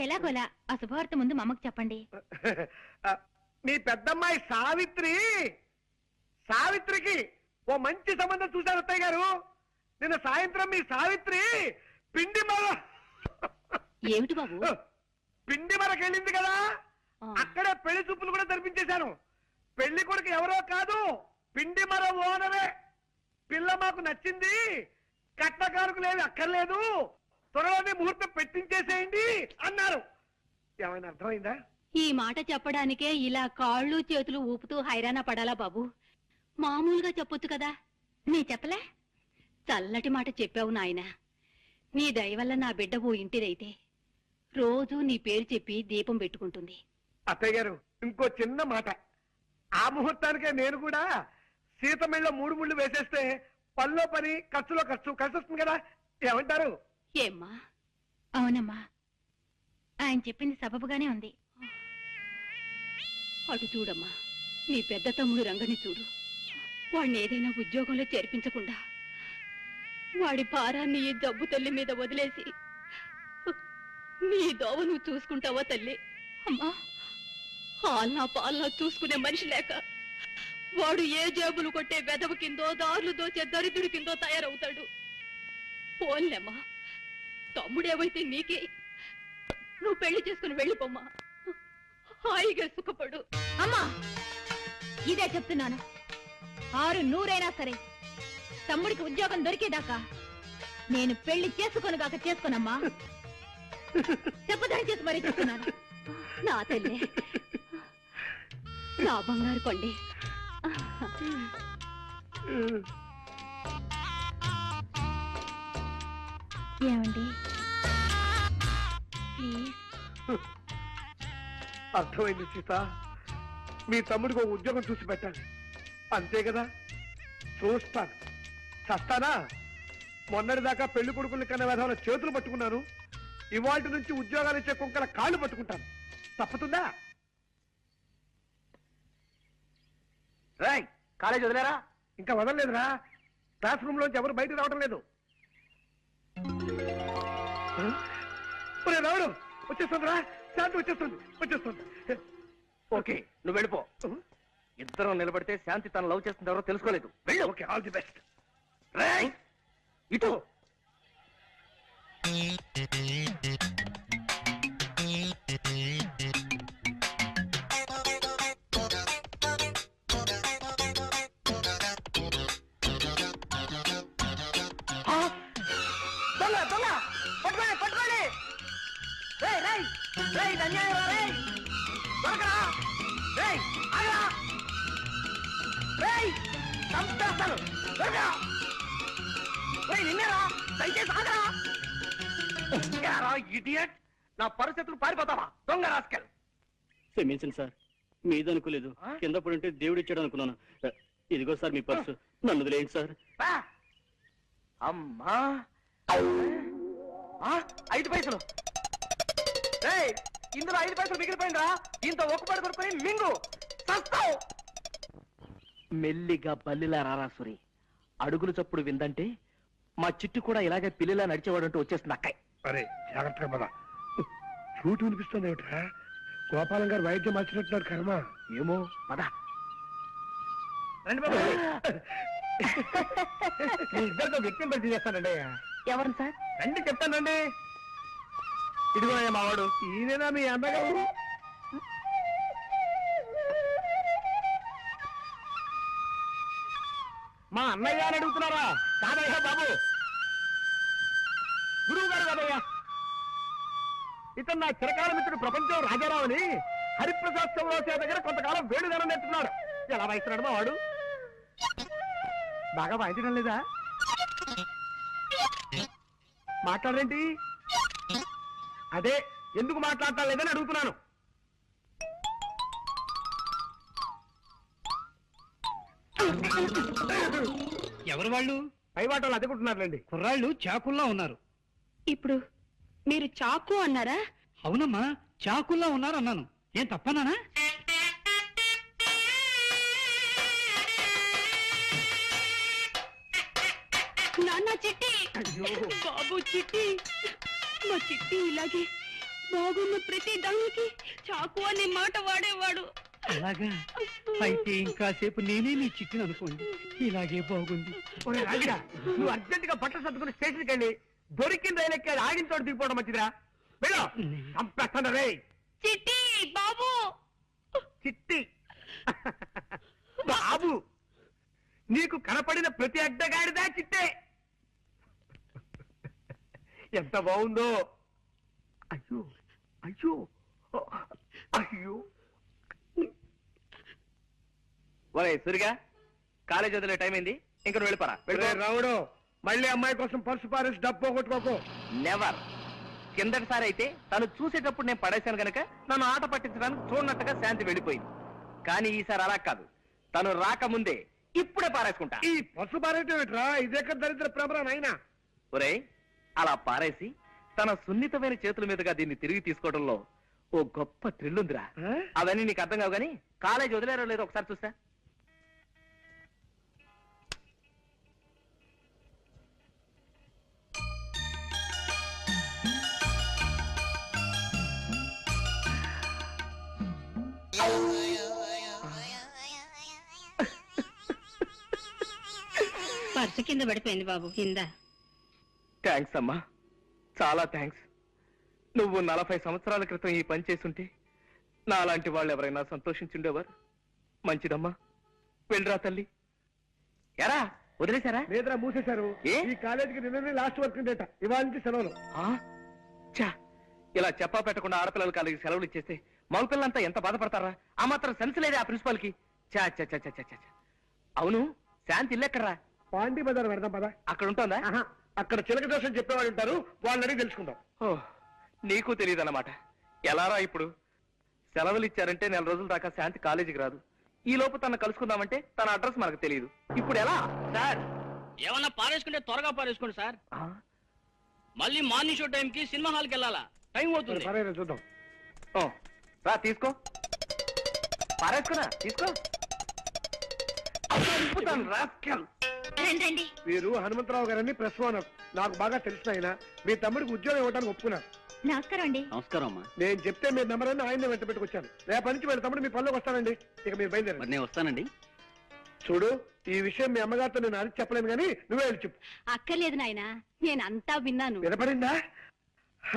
Speaker 9: ఎలాగోలా ఆ శుభవార్త ముందు మా అమ్మకు చెప్పండి.
Speaker 5: మీ పెద్దమ్మాయి సావిత్రికి ఓ మంచి సంబంధం చూశారు అత్తయ్య గారు. నిన్న సాయంత్రం మీ సావిత్రి
Speaker 3: ఏమిటి బాబు?
Speaker 5: పిండి మరకెళ్ళింది కదా,
Speaker 3: ఆ.
Speaker 5: అక్కడే పెళ్లి చూపులు కూడా జరిపించేశాను. పెళ్లి కొడుకు ఎవరో కాదు, పిండి మర ఓనరే. పిల్ల మాకు నచ్చింది, కట్నకారుకు లేదు, అక్కర్లేదు, త్వరలోనే ముహూర్తం పెట్టించేసేయండి అన్నారు. ఏమైనా అర్థమైందా?
Speaker 3: ఈ మాట చెప్పడానికే ఇలా కాళ్ళు చేతులు ఊపుతూ హైరాణ పడాలా బాబు? మామూలుగా చెప్పొచ్చు కదా. నీ చెప్పలే? చల్లటి మాట చెప్పావు నాయనా. నీ దయ వల్ల నా బిడ్డ ఓ ఇంటిదైతే రోజూ నీ పేరు చెప్పి దీపం పెట్టుకుంటుంది.
Speaker 5: అత్తయ్య గారు, ఇంకో చిన్న మాట. ఆ ముహూర్తానికే నేను కూడా సీతమిళ్ళ 3 ముళ్ళు వేసేస్తే పనిలో పని, ఖర్చులో ఖర్చు కలిసి వస్తుంది కదా. ఏమంటారు?
Speaker 3: ఏమ్మా?
Speaker 9: అవునమ్మా, ఆయన చెప్పింది సబబుగానే ఉంది.
Speaker 3: అటు చూడమ్మా, నీ పెద్ద తమ్ముడు రంగని చూడు. వాడిని ఏదైనా ఉద్యోగంలో చేర్పించకుండా వాడి భారాన్ని ఈ జబ్బు తల్లి మీద వదిలేసి నీ దోవ నువ్వు చూసుకుంటావా తల్లి?
Speaker 9: అమ్మా,
Speaker 3: పాలనా పాలనా చూసుకునే మనిషి లేక వాడు ఏ జేబులు కొట్టే వెదవ కిందో, దారులు దోచే దరిద్రుడి కిందో తయారవుతాడు. పోన్లేమ్మా, తమ్ముడేవైతే నీకే. నువ్వు పెళ్లి చేసుకుని వెళ్ళిపోమ్మా, హాయిగా సుఖపడు.
Speaker 9: అమ్మా, ఇదే చెప్తున్నాను. 600 సరే, తమ్ముడికి ఉద్యోగం దొరికేదాకా నేను పెళ్లి చేసుకోనుగాక చేసుకోనమ్మా. చెప్పదని చేసి మరీ చెప్తున్నాను.
Speaker 3: నా తల్లి, నా బంగారు కొండి.
Speaker 9: ఏమండి, ప్లీజ్.
Speaker 5: అర్థమైంది సీత. మీ తమ్ముడికి ఒక ఉద్యోగం చూసి పెట్టాలి, అంతే కదా. చూస్తాను, చస్తానా? మొన్నటిదాకా పెళ్లి కొడుకులు కన్నా విధాల చేతులు పట్టుకున్నాను. ఇవాటి నుంచి ఉద్యోగాలు ఇచ్చే కుక్కల కాళ్ళు పట్టుకుంటాను. తప్పుతుందా?
Speaker 2: రాయ్, కాలేజ్ వదిలేరా?
Speaker 5: ఇంకా వదలలేదురా. క్లాస్ రూమ్ లోంచి ఎవరు బయటకు రావడం లేదు. రావడం వచ్చేస్తుందిరా. శాంతి వచ్చేస్తుంది.
Speaker 2: ఓకే, నువ్వు వెళ్ళిపో. ఇద్దరం నిలబడితే శాంతి తన లవ్ చేస్తుంది ఎవరో తెలుసుకోలేదు. వెళ్ళు.
Speaker 5: Okay, all the best.
Speaker 2: Rai, ఇటు. దొంగ పట్టుకోండి. రేయ్, అన్యాయం రా. రేయ్, దొరకరా. రేయ్, ఆగరా. రేయ్, చంపేస్తాను. దొరకరా. రేయ్, నిన్నేరా. దయచేసి ఆగరా. ఇడియట్, నా పరిస్థితులు పారిపోతావా? దొంగ రాస్కెల్.
Speaker 7: క్షమించండి సార్, మీదనుకోలేదు. కింద పడుంటే దేవుడు ఇచ్చాడు అనుకున్నాను. ఇదిగో సార్ మీ పర్సు, నన్ను వదిలేయండి సార్.
Speaker 2: అమ్మా, 5 పైసలు. రేయ్, ఇందులో 5 పైసలు మిగిలిపోయిందా? దీంతో ఒక్కపడి కొనుక్కొని మింగు చస్తావు. మెల్లిగా బల్లిలా రారాసురి. అడుగులు చప్పుడు విందంటే మా చిట్టు కూడా ఇలాగే పిల్లిలా నడిచేవాడంటూ వచ్చేస్తుంది అక్కయ్.
Speaker 5: అరే, జాగ్రత్తగా పద. చూటు వినిపిస్తుంది ఏమిట్రా? గోపాలం గారు వైద్యం మార్చినట్టున్నారు. కర్మ
Speaker 2: ఏమో, పద.
Speaker 5: రండి బాబు. మీ ఇద్దరితో వ్యక్తిని పరిచయం చేస్తానండి.
Speaker 2: ఎవరు సార్?
Speaker 5: రండి, చెప్తానండి. ఇదిగో మావాడు. ఈయనేనా మీ అన్నగారు? మా అన్నయ్య అని అడుగుతున్నారా? కాదయ్యా బాబు, గురువు గారు కాదయ్యా. ఇతను నా చిరకాల మిత్రుడు ప్రపంచం రాజారావు అని హరిప్రసాద్ చౌరాసే దగ్గర కొంతకాలం వేడుదనం నేర్చుకున్నాడు. ఎలా వాయిస్తున్నాడు మా వాడు? బాగా వాయించడం లేదా? మాట్లాడరేంటి? అదే, ఎందుకు మాట్లాడటం లేదని అడుగుతున్నాను.
Speaker 7: ఎవరు వాళ్ళు?
Speaker 5: పై వాటలు అదుకుంటున్నారులేండి.
Speaker 7: కుర్రాళ్ళు చాకుల్లా ఉన్నారు.
Speaker 3: ఇప్పుడు మీరు చాకు అన్నారా?
Speaker 7: అవునమ్మా, చాకుల్లా ఉన్నారు అన్నాను. ఏం తప్పనానా?
Speaker 3: నాన్న చిట్టి, బాబు చిట్టి, మా చిట్టి ఇలాగే బాగున్న ప్రతి దానికి చాకు అనే మాట వాడేవాడు.
Speaker 7: అలాగా? అయితే ఇంకాసేపు నేనే నీ చిట్టిని అనుకోండి. ఇలాగే బాగుంది.
Speaker 5: ఒరే రాజుగా, నువ్వు అర్జెంట్ గా బట్టలు సర్దుకుని స్టేషన్కి వెళ్ళి దొరికిన రైలు ఎక్కి ఆగిన చోట దిగిపోవడం మంచిదిరా. వెళ్ళు, చంపేస్తాను. రే
Speaker 3: చిట్టి, బాబు.
Speaker 5: చిట్టి బాబు, నీకు కనపడిన ప్రతి అడ్డగాడిదా చిట్టే. ఎంత బాగుందో. అయ్యో అయ్యో, అయ్యో
Speaker 2: ఒరే సూరిగా కాలేజ్ వదిలే టైం అయింది ఇంక నువ్వు వెళ్ళిపోరా
Speaker 5: ఒరే రావుడు మళ్ళీ అమ్మాయి కోసం పర్సు పారేసి డబ్బు పోగొట్టుకోకు.
Speaker 2: నెవర్. కిందటిసారి అయితే తను చూసేటప్పుడు నేను పడేశాను గనక నన్ను ఆట పట్టించడానికి చూడనట్టుగా శాంతి వెళ్ళిపోయింది. కానీ ఈసారి అలా కాదు, తను రాకముందే ఇప్పుడే పారేసుకుంటా.
Speaker 5: ఈ పర్సు పారేయటం ఇదెక్కడ దరిద్ర ప్రమరా నాయనా.
Speaker 2: ఒరే అలా పారేసి తన సున్నితమైన చేతుల మీదుగా దీన్ని తిరిగి తీసుకోవడంలో ఓ గొప్ప థ్రిల్ ఉందిరా. అవన్నీ నీకు అర్థం కావు గానీ కాలేజ్ వదిలేరో లేదో ఒకసారి చూస్తా.
Speaker 6: పర్సు కింద పడిపోయింది బాబు, కింద.
Speaker 2: థ్యాంక్స్ అమ్మా, చాలా థ్యాంక్స్. నువ్వు 40 సంవత్సరాల క్రితం ఈ పని చేసుంటే నాలాంటి వాళ్ళు ఎవరైనా సంతోషించుండేవారు. మంచిదమ్మా, వెళ్ళరా తల్లి. ఎరా వదిలేశారా?
Speaker 5: లేదురా, మూసేశారు.
Speaker 2: ఏ?
Speaker 5: ఈ కాలేజీకి నిన్ననే లాస్ట్ వర్క్ డేట, ఇవాళ నుంచి సెలవులు.
Speaker 2: చా, ఇలా చెప్పా పెట్టకుండా ఆడపిల్లల కాలేజీకి సెలవులు ఇచ్చేస్తే మగపిల్లలంతా ఎంత బాధపడతారా? ఆ మాత్రం సెన్స్ లేదే ఆ ప్రిన్సిపాల్ కి. చా చా చా చా చా. అవును, శాంతి ఇల్లు ఎక్కడరా?
Speaker 5: పాండి బజార్ పెడదాం పదా.
Speaker 2: అక్కడ ఉంటుందా?
Speaker 5: అక్కడ చిలక దోషం చెప్పేవాళ్ళు ఉంటారు, వాళ్ళని అడిగి తెలుసుకుందాం.
Speaker 2: ఓ, నీకు తెలియదు అన్నమాట. ఎలారా ఇప్పుడు? సెలవులు ఇచ్చారంటే 4 రోజుల దాకా శాంతి కాలేజీకి రాదు. ఈ లోపు తన కలుసుకుందామంటే తన అడ్రస్ మనకు తెలియదు. ఇప్పుడు ఎలా?
Speaker 7: సార్ ఏమన్నా పారేసుకుంటే త్వరగా పారేసుకోండి సార్. మళ్ళీ మార్నింగ్ షో టైంకి సినిమా హాల్కి వెళ్ళాలా, టైం అవుతుంది.
Speaker 5: సరే చూద్దాం.
Speaker 2: ఓ, రా తీసుకో. పారేసుకున్నా, తీసుకో.
Speaker 9: రండి.
Speaker 5: వీరు హనుమంతరావు గారని ప్రెస్ ఓనర్. నాకు బాగా తెలిసిన ఆయన. మీ తమ్ముడికి ఉద్యోగం ఇవ్వడానికి ఒప్పుకున్నారు.
Speaker 9: నమస్కారం అండి.
Speaker 7: నమస్కారం అమ్మా.
Speaker 5: నేను చెప్తే మీ నెంబర్ అని ఆయన వెంట పెట్టుకొచ్చాను. రేపటి నుంచి వీళ్ళ తమ్ముడు మీ పనిలోకి వస్తానండి. ఇక మీరు బయలుదేరండి.
Speaker 7: మరి నేను వస్తానండి.
Speaker 5: చూడు, ఈ విషయం మీ అమ్మగారితో నేను అడిగి చెప్పలేను కానీ నువ్వే వెళ్ళి చెప్పు.
Speaker 3: అక్కర్లేదు నాయనా, నేనంతా విన్నాను.
Speaker 5: వినపడిందా?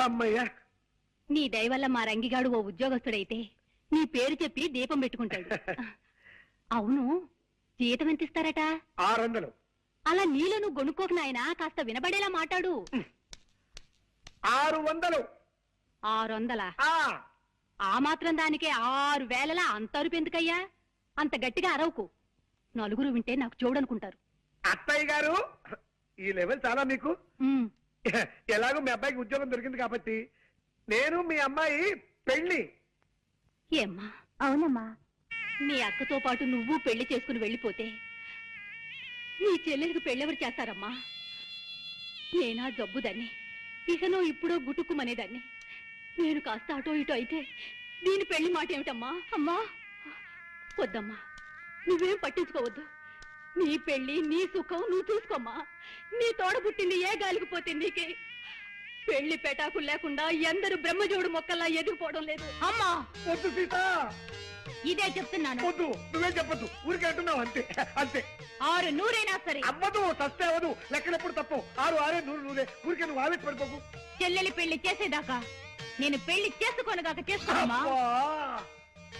Speaker 5: అమ్మయ్యా,
Speaker 3: నీ దయ వల్ల మా రంగిగాడు ఓ ఉద్యోగస్తుడైతే నీ పేరు చెప్పి దీపం పెట్టుకుంటాడు. అవును, జీతం ఎంత ఇస్తారట?
Speaker 5: 600.
Speaker 3: అలా నీలో నువ్వు గొనుక్కోకు నాయనా, కాస్త వినబడేలా మాట్లాడు.
Speaker 5: 600.
Speaker 3: 600? ఆ మాత్రం దానికే 6000 అంత అరుపు ఎందుకయ్యా? అంత గట్టిగా అరవకు, నలుగురు వింటే నాకు చూడనుకుంటారు.
Speaker 5: అత్తయ్య గారు, ఈ లెవెల్ చాలా మీకు.
Speaker 3: ఉమ్,
Speaker 5: ఎలాగో మీ అబ్బాయికి ఉద్యోగం దొరికింది కాబట్టి నేను మీ అమ్మాయి పెళ్లి.
Speaker 3: ఏమ్మా? అవునమ్మా. నీ అక్కతో పాటు నువ్వు పెళ్లి చేసుకుని వెళ్ళిపోతే నీ చెల్లెలికి పెళ్ళెవరు చేస్తారమ్మా? నేనా జబ్బుదాన్ని, ఇకనో ఇప్పుడో గుటుక్కుమనేదాన్ని. నేను కాస్త అటో ఇటో అయితే దీని పెళ్లి మాట ఏమిటమ్మా? అమ్మా వద్దమ్మా, నువ్వేం పట్టించుకోవద్దు. నీ పెళ్లి నీ సుఖం నువ్వు చూసుకోమ్మా. నీ తోడ పుట్టింది ఏ గాలికి పోతే నీకే. పెళ్లి పెటాకులు లేకుండా ఎందరు బ్రహ్మజోడు మొక్కల్లా ఎదిగిపోవడం లేదు. అమ్మా
Speaker 5: వద్దు సీత,
Speaker 3: ఇదే చెప్తున్నాను.
Speaker 5: వద్దు, నువ్వే చెప్పొద్దు. ఊరికే అంటున్నావు అంతే అంతే.
Speaker 3: 600 సరే.
Speaker 5: అవ్వదు, సస్తే అవ్వదు. లెక్కలెప్పుడు తప్పు. 6 6 100 100. ఊరికే నువ్వు ఆవేశ పడిపోకు.
Speaker 3: చెల్లెలి పెళ్లి చేసేదాకా నేను పెళ్లి చేసుకోనుగాక చేసుకోనమ్మా.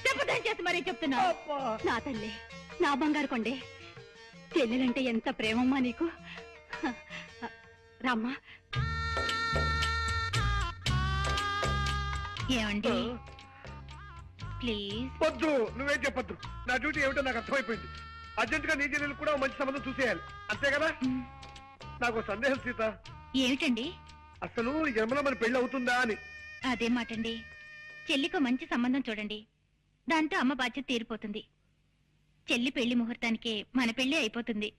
Speaker 3: చెప్పదని చేసి మరీ చెప్తున్నా. నా తల్లి, నా బంగారు కొండే, చెల్లెలంటే ఎంత ప్రేమమ్మా నీకు. రామ్మా.
Speaker 9: ఏమండి ప్లీజ్?
Speaker 5: వద్దు, నువ్వేం చెప్పొద్దు. నా డ్యూటీ ఏమిటో నాకు అర్థమైపోయింది. అర్జెంట్ గా నీ చెల్లెలు కూడా ఓ మంచి సంబంధం చూసేయాలి, అంతే కదా? నాకు ఓ సందేహం సీత.
Speaker 9: ఏమిటండి?
Speaker 5: అసలు ఈ జన్మలో మన పెళ్లి అవుతుందా అని.
Speaker 9: అదే మాటండి. చెల్లికో మంచి సంబంధం చూడండి, దాంతో అమ్మ బాధ్యత తీరిపోతుంది. చెల్లి పెళ్లి ముహూర్తానికే మన పెళ్లి అయిపోతుంది.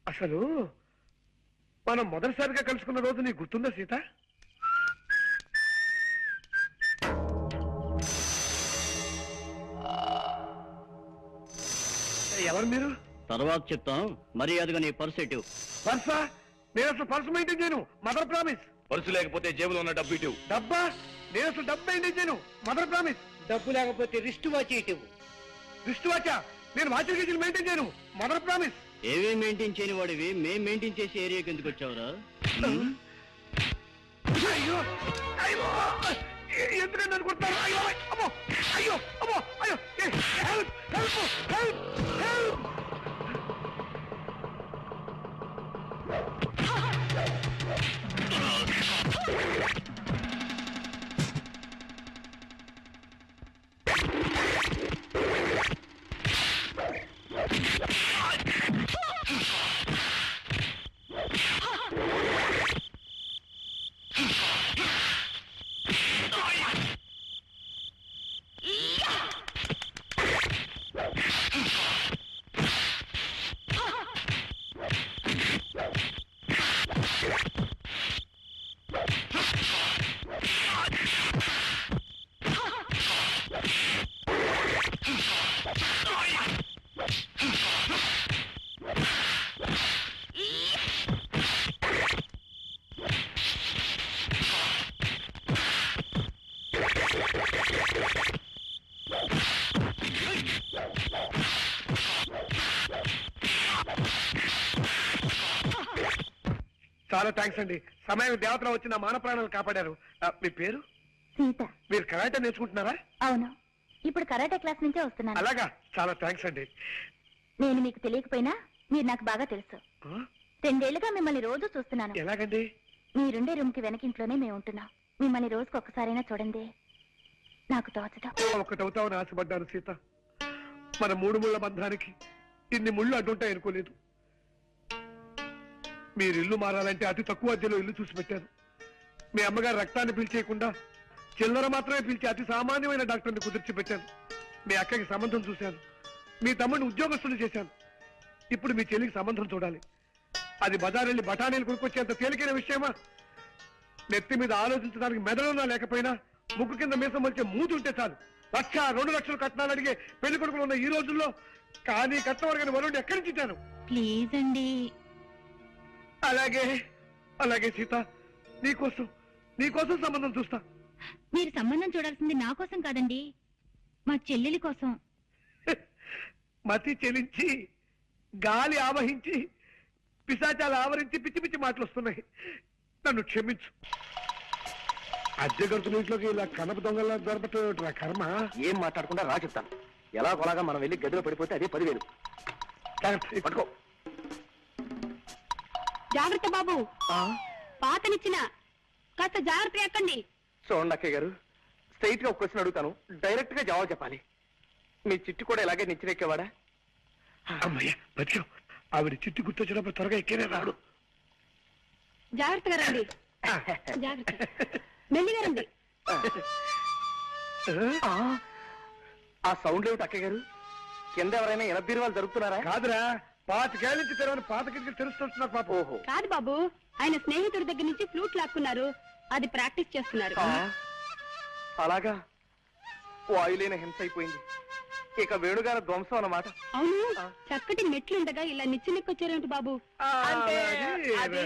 Speaker 5: అసలు మనం మొదటిసారిగా కలుసుకున్న రోజు నీకు గుర్తుందా సీత? ఎవరు మీరు?
Speaker 7: తర్వాత చెప్తాను, మర్యాదగా నీ పర్స్ ఎటు.
Speaker 5: పర్సా? నేను అసలు పర్సు మెయింటైన్ చేయను. Mother promise.
Speaker 4: పర్సు లేకపోతే జేబులో ఉన్న డబ్బు ఇటు.
Speaker 5: డబ్బా? నేను అసలు డబ్బు మెయింటైన్ చేయను. Mother promise.
Speaker 6: డబ్బు లేకపోతే రిస్ట్ వాచ్ ఇటు.
Speaker 5: రిస్ట్ వాచా? నేను వాచర్ గేజీలు మెయింటైన్ చేయను. Mother promise.
Speaker 7: ఏవే మెయింటైన్ చేయని వాడివి మేం మెయింటైన్ చేసే ఏరియాకి ఎందుకు వచ్చావురా?
Speaker 5: అయ్యో అయ్యో, ఎందుకంటే నన్ను కొడతారు? అయ్యో అమ్మో, అయ్యో అమ్మో, అయ్యో, హెల్ప్ హెల్ప్ హెల్ప్ హెల్ప్. చాలా థ్యాంక్స్ అండి. సమయం దేవతలు వచ్చి నా మాన ప్రాణాలు కాపాడారు. మీ పేరు?
Speaker 9: సీత.
Speaker 5: మీరు కరాటే నేర్చుకుంటున్నారా?
Speaker 9: అవును, ఇప్పుడు కరాటే క్లాస్ నుంచే వస్తున్నాను.
Speaker 5: అలాగా, చాలా థ్యాంక్స్ అండి.
Speaker 9: నేను మీకు తెలియకపోయినా మీరు నాకు బాగా తెలుసు. 2 ఏళ్లుగా మిమ్మల్ని రోజు చూస్తున్నాను.
Speaker 5: ఎలాగండి?
Speaker 9: మీరుండే రూమ్ కి వెనకింట్లోనే మేము ఉంటున్నాం. మిమ్మల్ని రోజుకు ఒక్కసారైనా చూడండి, నాకు తోచదు.
Speaker 5: ఒకటవుతామని ఆశపడ్డాను సీత. మన 3 ముళ్ళ బంధానికి ఇన్ని ముళ్ళు అడ్డుంటాయి అనుకోలేదు. మీరు ఇల్లు మారాలంటే అతి తక్కువ అద్దెలో ఇల్లు చూసి పెట్టాను. మీ అమ్మగారు రక్తాన్ని పిలిచేయకుండా చిల్లర మాత్రమే పిలిచి అతి సామాన్యమైన డాక్టర్ని కుదిర్చి పెట్టాను. మీ అక్కకి సంబంధం చూశాను. మీ తమ్ముడిని ఉద్యోగస్తులు చేశాను. ఇప్పుడు మీ చెల్లికి సంబంధం చూడాలి. అది బజారెళ్ళి బఠానీలు కొనుక్కొచ్చేంత తేలికైన విషయమా? నెత్తి మీద ఆలోచించడానికి మెదడున్నా లేకపోయినా ముక్కు కింద మీసం వచ్చే మూతి ఉంటే చాలు 1,00,000, 2 లక్షలు కట్నాలు అడిగే పెళ్లి కొడుకులు ఉన్న ఈ రోజుల్లో కానీ కట్నం అడిగిన వరుణ్ణి ఎక్కడి నుంచి ఇచ్చాను?
Speaker 9: ప్లీజ్ అండి.
Speaker 5: అలాగే అలాగే సీత, నీకోసం సంబంధం చూస్తా.
Speaker 9: మీరు సంబంధం చూడాల్సింది నా కోసం కాదండి, మా చెల్లెలి కోసం.
Speaker 5: మతి చెలించి గాలి ఆవహించి పిశాచాలు ఆవరించి పిచ్చి పిచ్చి మాటలు వస్తున్నాయి. నన్ను క్షమించు. అద్దె గడుతున్న ఇంట్లోకి ఇలా కనప దొంగలా దొరపట్టు కర్మ.
Speaker 2: ఏం మాట్లాడకుండా రా చెప్తాను. ఎలా కొలాగా మనం వెళ్ళి గదిలో పడిపోతే అదే 10,000. పట్టుకో.
Speaker 3: జాగ్రత్త బాబు, పాతనిచ్చిన కాస్త జాగ్రత్త ఎక్కండి.
Speaker 2: చూడండి అక్కయ్య గారు, స్ట్రైట్ గా ఒక క్వశ్చన్ అడుగుతాను, డైరెక్ట్ గా జవాబు చెప్పాలి. మీ చిట్టు కూడా ఇలాగే నిచ్చినెక్కేవాడా?
Speaker 5: అమ్మయ్య బతికావు. ఆవిడ చిట్టు గుర్తొచ్చినప్పుడు త్వరగా ఎక్కేనే రాడు.
Speaker 3: జాగ్రత్తగా రండి, జాగ్రత్త, మెల్లిగా రండి.
Speaker 2: ఆ సౌండ్ ఏమిటి అక్కయ్య గారు? కింద ఎవరైనా ఎనబీరువాలు జరుగుతున్నారా?
Speaker 5: కాదురా, 25 నుంచి తెరవని పాత కిటికీలు తెరుస్తున్నారు పాప.
Speaker 2: ఓహో,
Speaker 3: కాదు బాబు, ఆయన స్నేహితుడి దగ్గర నుంచి ఫ్లూట్ లాక్కున్నారు, అది ప్రాక్టీస్ చేస్తున్నారు.
Speaker 2: అలాగా, వాయులేని హింస అయిపోయింది. ఇక వేణుగారి ధ్వంసం అన్నమాట.
Speaker 3: అవును, చక్కటి మెట్లుండగా ఇలా నిచ్చెనెక్కొచ్చారేమిటి బాబు?
Speaker 2: అంటే అది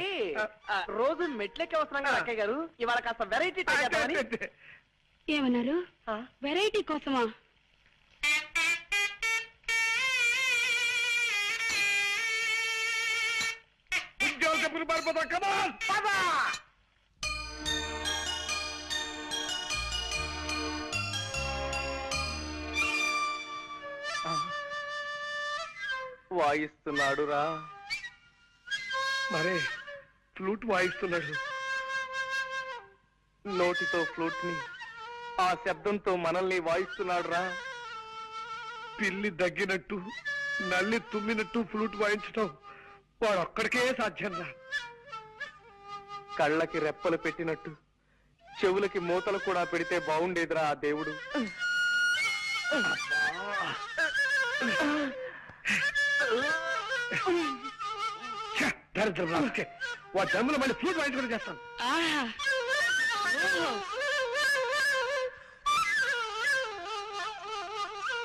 Speaker 2: రోజు మెట్లెక్కి వస్తున్నాం కదా అక్కయ్య గారు, ఇవాళ కాస్త వెరైటీ
Speaker 3: ఏమన్నారు? వెరైటీ కోసమా?
Speaker 5: చెప్పులు పారిపోతా. కమాన్ పద.
Speaker 2: వాయిస్తున్నాడు రా.
Speaker 5: మరే ఫ్లూట్ వాయిస్తున్నాడు.
Speaker 2: నోటితో ఫ్లూట్ ని, ఆ శబ్దంతో మనల్ని వాయిస్తున్నాడు రా.
Speaker 5: పిల్లి దగ్గినట్టు నల్లి తుమ్మినట్టు ఫ్లూట్ వాయించటం వాడు ఒక్కడికే సాధ్యం రా.
Speaker 2: కళ్ళకి రెప్పలు పెట్టినట్టు చెవులకి మూతలు కూడా పెడితే బాగుండేదిరా ఆ దేవుడు.
Speaker 5: దరిద్రం రాసుకే, వాడి జన్మలో మళ్ళీ ఫ్లూట్ వాయించుకుని చేస్తాను.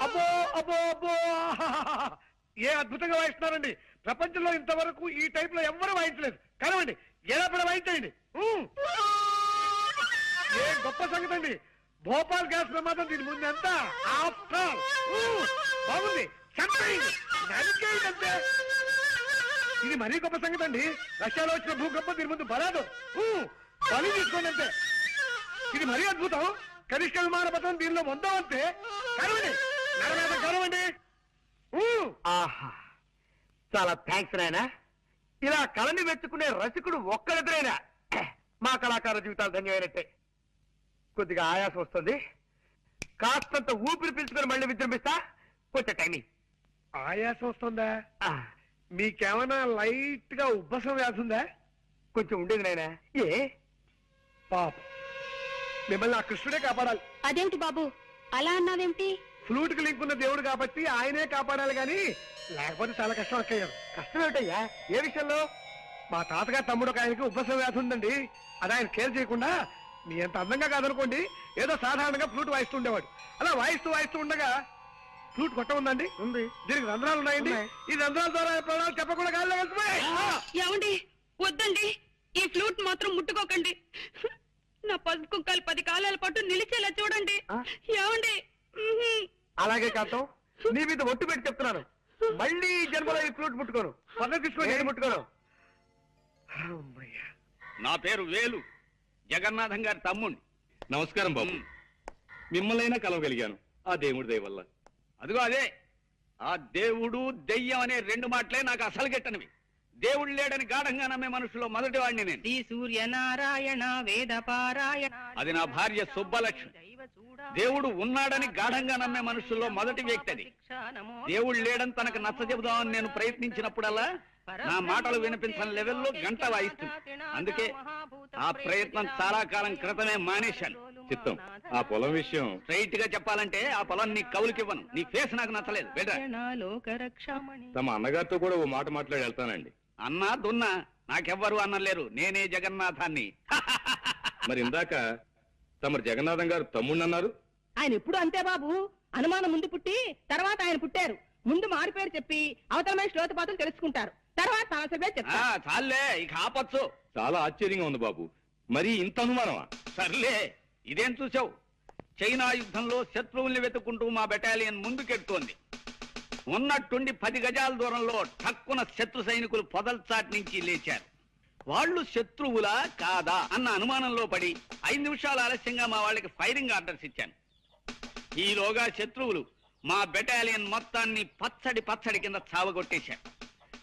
Speaker 5: అబ్బో అబ్బో అబ్బో, ఏ అద్భుతంగా వాయిస్తున్నారండి. ప్రపంచంలో ఇంతవరకు ఈ టైప్ లో ఎవ్వరూ వాయించలేదు. కనవండి, ఎలా పడ వాయించండి. ఏ గొప్ప సంగతి అండి. భోపాల్ గ్యాస్ ప్రమాదం దీని ముందు ఎంత ఆఫ్టర్. బాగుంది, నరికేయండి. ఇది మరీ గొప్ప సంగతి అండి. రష్యాలో వచ్చిన భూకంపం దీని ముందు బలాదు. బలి తీసుకోండి అంతే. ఇది మరీ అద్భుతం. కనిష్క విమాన పథకం దీనిలో పొందామంతే. కరవండి, నరమేత కరవండి.
Speaker 4: ఆహా, చాలా థ్యాంక్స్ నాయనా. ఇలా కళని మెచ్చుకునే రసికుడు ఒక్కరిద్దరైనా మా కళాకార జీవితాలు ధన్యమైనట్టే. కొద్దిగా ఆయాసం వస్తుంది, కాస్తంత ఊపిరి పీల్చుకొని మళ్ళీ విజృంభిస్తా. కొంచెం టైమింగ్.
Speaker 5: ఆయాసం వస్తుందా? మీకేమైనా లైట్ గా ఉబ్బసం వ్యాధి ఉందా?
Speaker 4: కొంచెం ఉండేది నాయనా. ఏ
Speaker 5: పాప, మిమ్మల్ని ఆ కృష్ణుడే కాపాడాలి.
Speaker 3: అదేమిటి బాబు అలా అన్నావేమిటి?
Speaker 5: ఫ్లూట్ కి లింక్ ఉన్న దేవుడు కాబట్టి ఆయనే కాపాడాలి గాని లేకపోతే చాలా కష్టం అక్కయ్యారు.
Speaker 4: కష్టం ఏమిటయ్యా? ఏ విషయంలో?
Speaker 5: మా తాతగారు తమ్ముడు ఒక ఆయనకి ఉబ్బసం వ్యాధి ఉందండి. అది ఆయన కేర్ చేయకుండా మీ అంత అందంగా కాదనుకోండి, ఏదో సాధారణంగా ఫ్లూట్ వాయిస్తూ ఉండేవాడు. అలా వాయిస్తూ ఉండగా ఫ్లూట్ కొట్ట ఉందండి.
Speaker 4: ఉంది.
Speaker 5: దీనికి రంధ్రాలు ఉన్నాయండి. ఈ రంధ్రాల ద్వారా ప్రాణాలు చెప్పకుండా గాల్లో వెళ్తున్నాయి.
Speaker 3: ఏమండి, వద్దండి, ఈ ఫ్లూట్ మాత్రం ముట్టుకోకండి. నా పసుపు కుక్కలు 10 కాలాల పాటు నిలిచేలా చూడండి. ఏమండి?
Speaker 4: అలాగే కాంతం, నీ మీద ఒట్టు పెట్టి చెప్తున్నాను, మళ్ళీ ఈ జన్మలో ఈ ఫ్లూట్ ముట్టుకోను.
Speaker 5: పక్కన తీసుకోండి.
Speaker 4: ముట్టుకోను.
Speaker 5: అమ్మయ్యా.
Speaker 7: నా పేరు వేలు, జగన్నాథం గారి తమ్ముణ్ణి.
Speaker 4: నమస్కారం బాబు. మిమ్మల్నైనా కలవగలిగాను ఆ దేవుడి దయ వల్ల.
Speaker 7: అదిగో అదే, ఆ దేవుడు దెయ్యం అనే రెండు మాటలే నాకు అసలు గిట్టనివి. దేవుడు లేడని గాఢంగా నమ్మే మనుషులో మొదటి వాడిని నేను.
Speaker 3: శ్రీ సూర్యనారాయణ వేద పారాయణ.
Speaker 7: అది నా భార్య సుబ్బలక్ష్మి. దేవుడు ఉన్నాడని గాఢంగా నమ్మే మనుషుల్లో మొదటి వ్యక్తి అది. దేవుడు లేడని తనకు నచ్చ చెబుదామని నేను ప్రయత్నించినప్పుడల్లా నా మాటలు వినిపించని లెవెల్లో గంట వాయిస్తుంది. అందుకే ఆ ప్రయత్నం చాలా కాలం క్రితమే మానేశాను.
Speaker 4: చిత్తం, ఆ పొలం విషయం
Speaker 7: స్ట్రైట్ గా చెప్పాలంటే ఆ పొలం నీ కవులకివ్వను. నీ ఫేస్ నాకు నచ్చలేదు. బెటర్
Speaker 4: తమ అన్నగారితో కూడా ఓ మాట మాట్లాడి వెళ్తానండి.
Speaker 7: అన్నా దున్నా నాకెవ్వరు అన్నలేరు. నేనే జగన్నాథాన్ని.
Speaker 4: మరి ఇందాక తమరు జగన్నాథం గారు తమ్ముడు అన్నారు.
Speaker 3: ఆయన ఎప్పుడు అంతే బాబు. అనుమానం ముందు పుట్టి తర్వాత ఆయన పుట్టారు. ముందు మారి పేరు చెప్పి అవతలమైన శ్లోతపాతులు తెలుసుకుంటారు. తర్వాత తన పేరు చెప్తారు.
Speaker 7: చాలే, ఇక ఆపచ్చు.
Speaker 4: చాలా ఆశ్చర్యంగా ఉంది బాబు. మరి ఇంత అనుమానమా?
Speaker 7: సర్లే, ఇదేం చూసావు? చైనా యుద్ధంలో శత్రువుల్ని వెతుక్కుంటూ మా బెటాలియన్ ముందుకెడుతోంది. ఉన్నట్టుండి 10 గజాల దూరంలో ఠక్కున శత్రు సైనికులు పొదల్చాటి నుంచి లేచారు. వాళ్ళు శత్రువులా కాదా అన్న అనుమానంలో పడి 5 నిమిషాలు ఆలస్యంగా మా వాళ్ళకి ఫైరింగ్ ఆర్డర్స్ ఇచ్చాను. ఈలోగా శత్రువులు మా బెటాలియన్ మొత్తాన్ని పచ్చడి కింద చావగొట్టేశారు.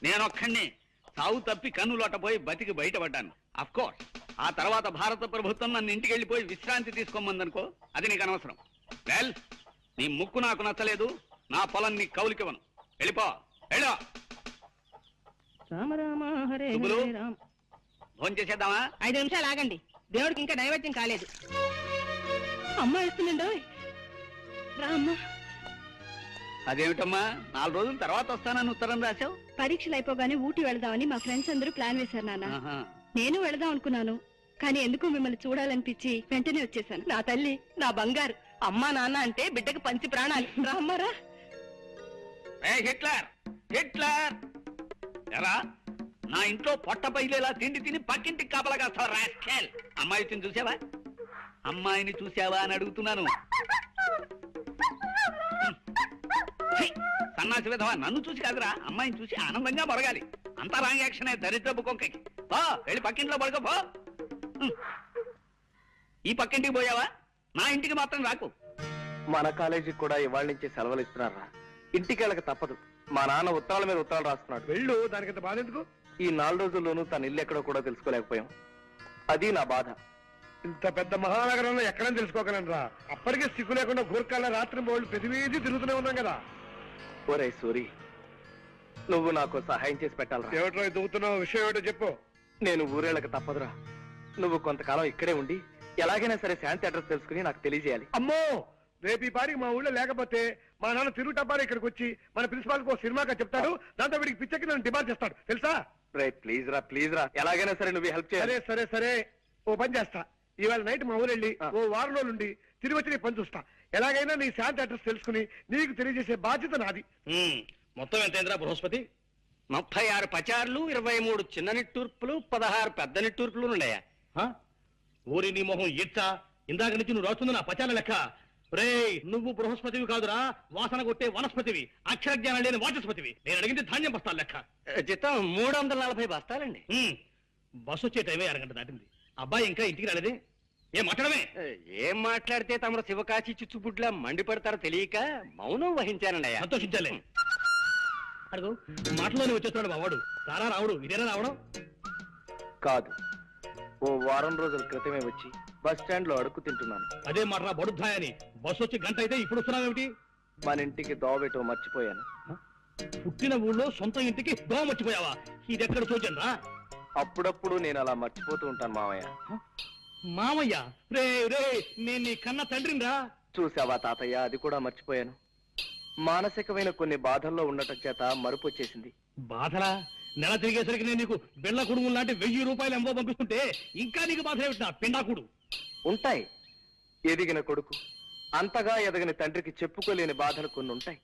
Speaker 7: నేనొక్కడినే చావు తప్పి కన్నులోటపోయి బతికి బయటపడ్డాను. అఫ్కోర్స్ ఆ తర్వాత భారత ప్రభుత్వం నన్ను ఇంటికి వెళ్ళిపోయి విశ్రాంతి తీసుకోమందనుకో, అది నీకు అనవసరం. వెల్, నీ ముక్కు నాకు నచ్చలేదు. నా పొలం నీ కౌలికివ్వను. వెళ్ళిపో, వెళ్ళో.
Speaker 3: రామ రామ హరే
Speaker 7: శుభులు.
Speaker 3: హరే రామ.
Speaker 7: ఫోన్ చేసేద్దామా?
Speaker 3: 5 నిమిషాలు ఆగండి, దేవుడికి ఇంకా నైవేద్యం కాలేదు. అమ్మ వేస్తుండో రామ్మ.
Speaker 7: అదేమిటమ్మా, 4 రోజుల తర్వాత వస్తానని ఉత్తరం రాశావు?
Speaker 9: పరీక్షలు అయిపోగానే ఊటీ వెళదామని మా ఫ్రెండ్స్ అందరూ ప్లాన్ వేశారు నాన్న.
Speaker 7: ఆహా.
Speaker 9: నేను వెళదాం అనుకున్నాను, కానీ ఎందుకు మిమ్మల్ని చూడాలనిపించి వెంటనే వచ్చేసాను.
Speaker 3: నా తల్లి, నా బంగారు. అమ్మా నాన్న అంటే బిడ్డకు పంచి ప్రాణాలు. రామ్మారా.
Speaker 7: హిట్లర్ హిట్లర్ ఎరా, నా ఇంట్లో పొట్ట పైలేలా తిండి తిని పక్కింటికి కాపలా కాస్తావా రాస్కెల్? అమ్మాయిని చూసావా? అమ్మాయిని చూసావా అని అడుగుతున్నాను. ఛీ, సన్నాసి విధవా, నన్ను చూసి కాదురా, అమ్మాయిని చూసి ఆనందంగా మొరగాలి. అంతా రాంగ్ యాక్షనే దరిద్రపు కుక్కకి. పో, వెళ్ళి పక్కింట్లో పడుకో పో. ఈ పక్కింటికి పోయావా? నా ఇంటికి మాత్రం రాకు.
Speaker 2: మన కాలేజీకి కూడా ఇవాళ నుంచే సెలవులు ఇస్తున్నారా? ఇంటికి వెళ్ళక తప్పదు. మా నాన్న ఉత్తరాల మీద ఉత్తరాలు రాస్తున్నాడు.
Speaker 5: వెళ్ళు, దానికంత బాధ ఎందుకు?
Speaker 2: ఈ 4 రోజుల్లోనూ తన ఇల్లు ఎక్కడో కూడా తెలుసుకోలేకపోయాం. అది నా బాధ.
Speaker 5: ఇంత పెద్ద మహానగరంలో ఎక్కడని తెలుసుకోగలనరా? అప్పటికే సిగ్గు లేకుండా గూర్ఖాల రాత్రి బోళ్ళు ప్రతివీధి తిరుగుతూనే ఉన్నాం కదా.
Speaker 2: ఒరే సూరి, నువ్వు నాకు సహాయం చేసి పెట్టాలరా.
Speaker 5: ఏమిటో దువ్వుతున్నావు? విషయం ఏమిటో చెప్పు.
Speaker 2: నేను ఊరేళ్ళక తప్పదురా. నువ్వు కొంతకాలం ఇక్కడే ఉండి ఎలాగైనా సరే శాంతి అడ్రస్ తెలుసుకుని నాకు తెలియజేయాలి.
Speaker 5: అమ్మో, రేపు ఈ పారికి మా ఊళ్ళో లేకపోతే మా నాన్న తిరుగుటప్పారు ఇక్కడికి వచ్చి మన ప్రిన్సిపాల్ కు సినిమాగా చెప్తాడు. దాంతో వీడికి పిచ్చకి నన్ను డిమాండ్ చేస్తాడు, తెలుసా?
Speaker 2: రే ప్లీజ్ రా, ఎలాగైనా సరే నువ్వు హెల్ప్ చేయాలి.
Speaker 5: సరే ఓ పని చేస్తా. ఇవాళ నైట్ మా ఊరు వెళ్ళి ఓ వారం రోజులు ఉండి తిరిగి వచ్చి నీ పని చూస్తా. ఎలాగైనా నీ శాంతి అడ్రస్ తెలుసుకుని నీకు తెలియజేసే బాధ్యత నాది.
Speaker 4: మొత్తం ఎంతైందిరా బృహస్పతి?
Speaker 7: 36 పచార్లు, 23 చిన్న నిట్టూర్పులు, 16 పెద్ద నిట్టూర్పులు ఉన్నాయా?
Speaker 4: ఊరి నీ మొహం ఇచ్చా, ఇందాక నుంచి నువ్వు రాస్తుంది నా పచాల లెక్క. రేయ్, నువ్వు బృహస్పతివి కాదురా, వాసన కొట్టే వనస్పతివి, అక్షర జ్ఞానం లేని వాచస్పతివి. నేను అడిగింది ధాన్యం బస్తాల లెక్క.
Speaker 7: జీతం 340 బస్తాలండి.
Speaker 4: బస్సు వచ్చే టైమే 1 గంట దాటింది. అబ్బాయి ఇంకా ఇంటికి రాలేదే? ఏం మాట్లాడమే?
Speaker 7: ఏం మాట్లాడితే తమరు శివకాశి చిచ్చుబుడ్లా మండిపడతారో తెలియక మౌనం వహించానండి అయ్యా.
Speaker 4: సంతోషించాలే. అడుగు, మాటలోనే వచ్చేస్తున్నాడు బావాడు. రారా రావుడు, ఇదేనా రావడం?
Speaker 2: కాదు, ఓ వారం రోజుల క్రితమే వచ్చి బస్ స్టాండ్ లో అడుక్కు తింటున్నాను.
Speaker 4: అదే మాట్రా బడుద్దాయని. బస్సు వచ్చి గంట అయితే ఇప్పుడు వస్తున్నావేమిటి?
Speaker 2: మన ఇంటికి దోవబెట్టో మర్చిపోయాను.
Speaker 4: పుట్టిన ఊళ్ళో సొంత ఇంటికి దోమ మర్చిపోయావా? ఇది ఎక్కడ చూచాను రా.
Speaker 2: అప్పుడప్పుడు నేను అలా మర్చిపోతూ ఉంటాను మామయ్య.
Speaker 4: మామయ్య? రే రే, నేను నీ కన్న తండ్రిని రా.
Speaker 2: చూసావా తాతయ్య, అది కూడా మర్చిపోయాను. మానసికమైన కొన్ని బాధల్లో ఉండటం చేత మరుపు వచ్చేసింది.
Speaker 4: బాధలా? నెల తిరిగేసరికి నేను నీకు బిళ్ళ కుడుములు లాంటి 1000 రూపాయలు ఎంబో పంపిస్తుంటే ఇంకా నీకు బాధ ఏమిటి? పిండాకుడు
Speaker 2: ఉంటాయి. ఎదిగిన కొడుకు అంతగా ఎదగని తండ్రికి చెప్పుకోలేని బాధలు కొన్ని ఉంటాయి.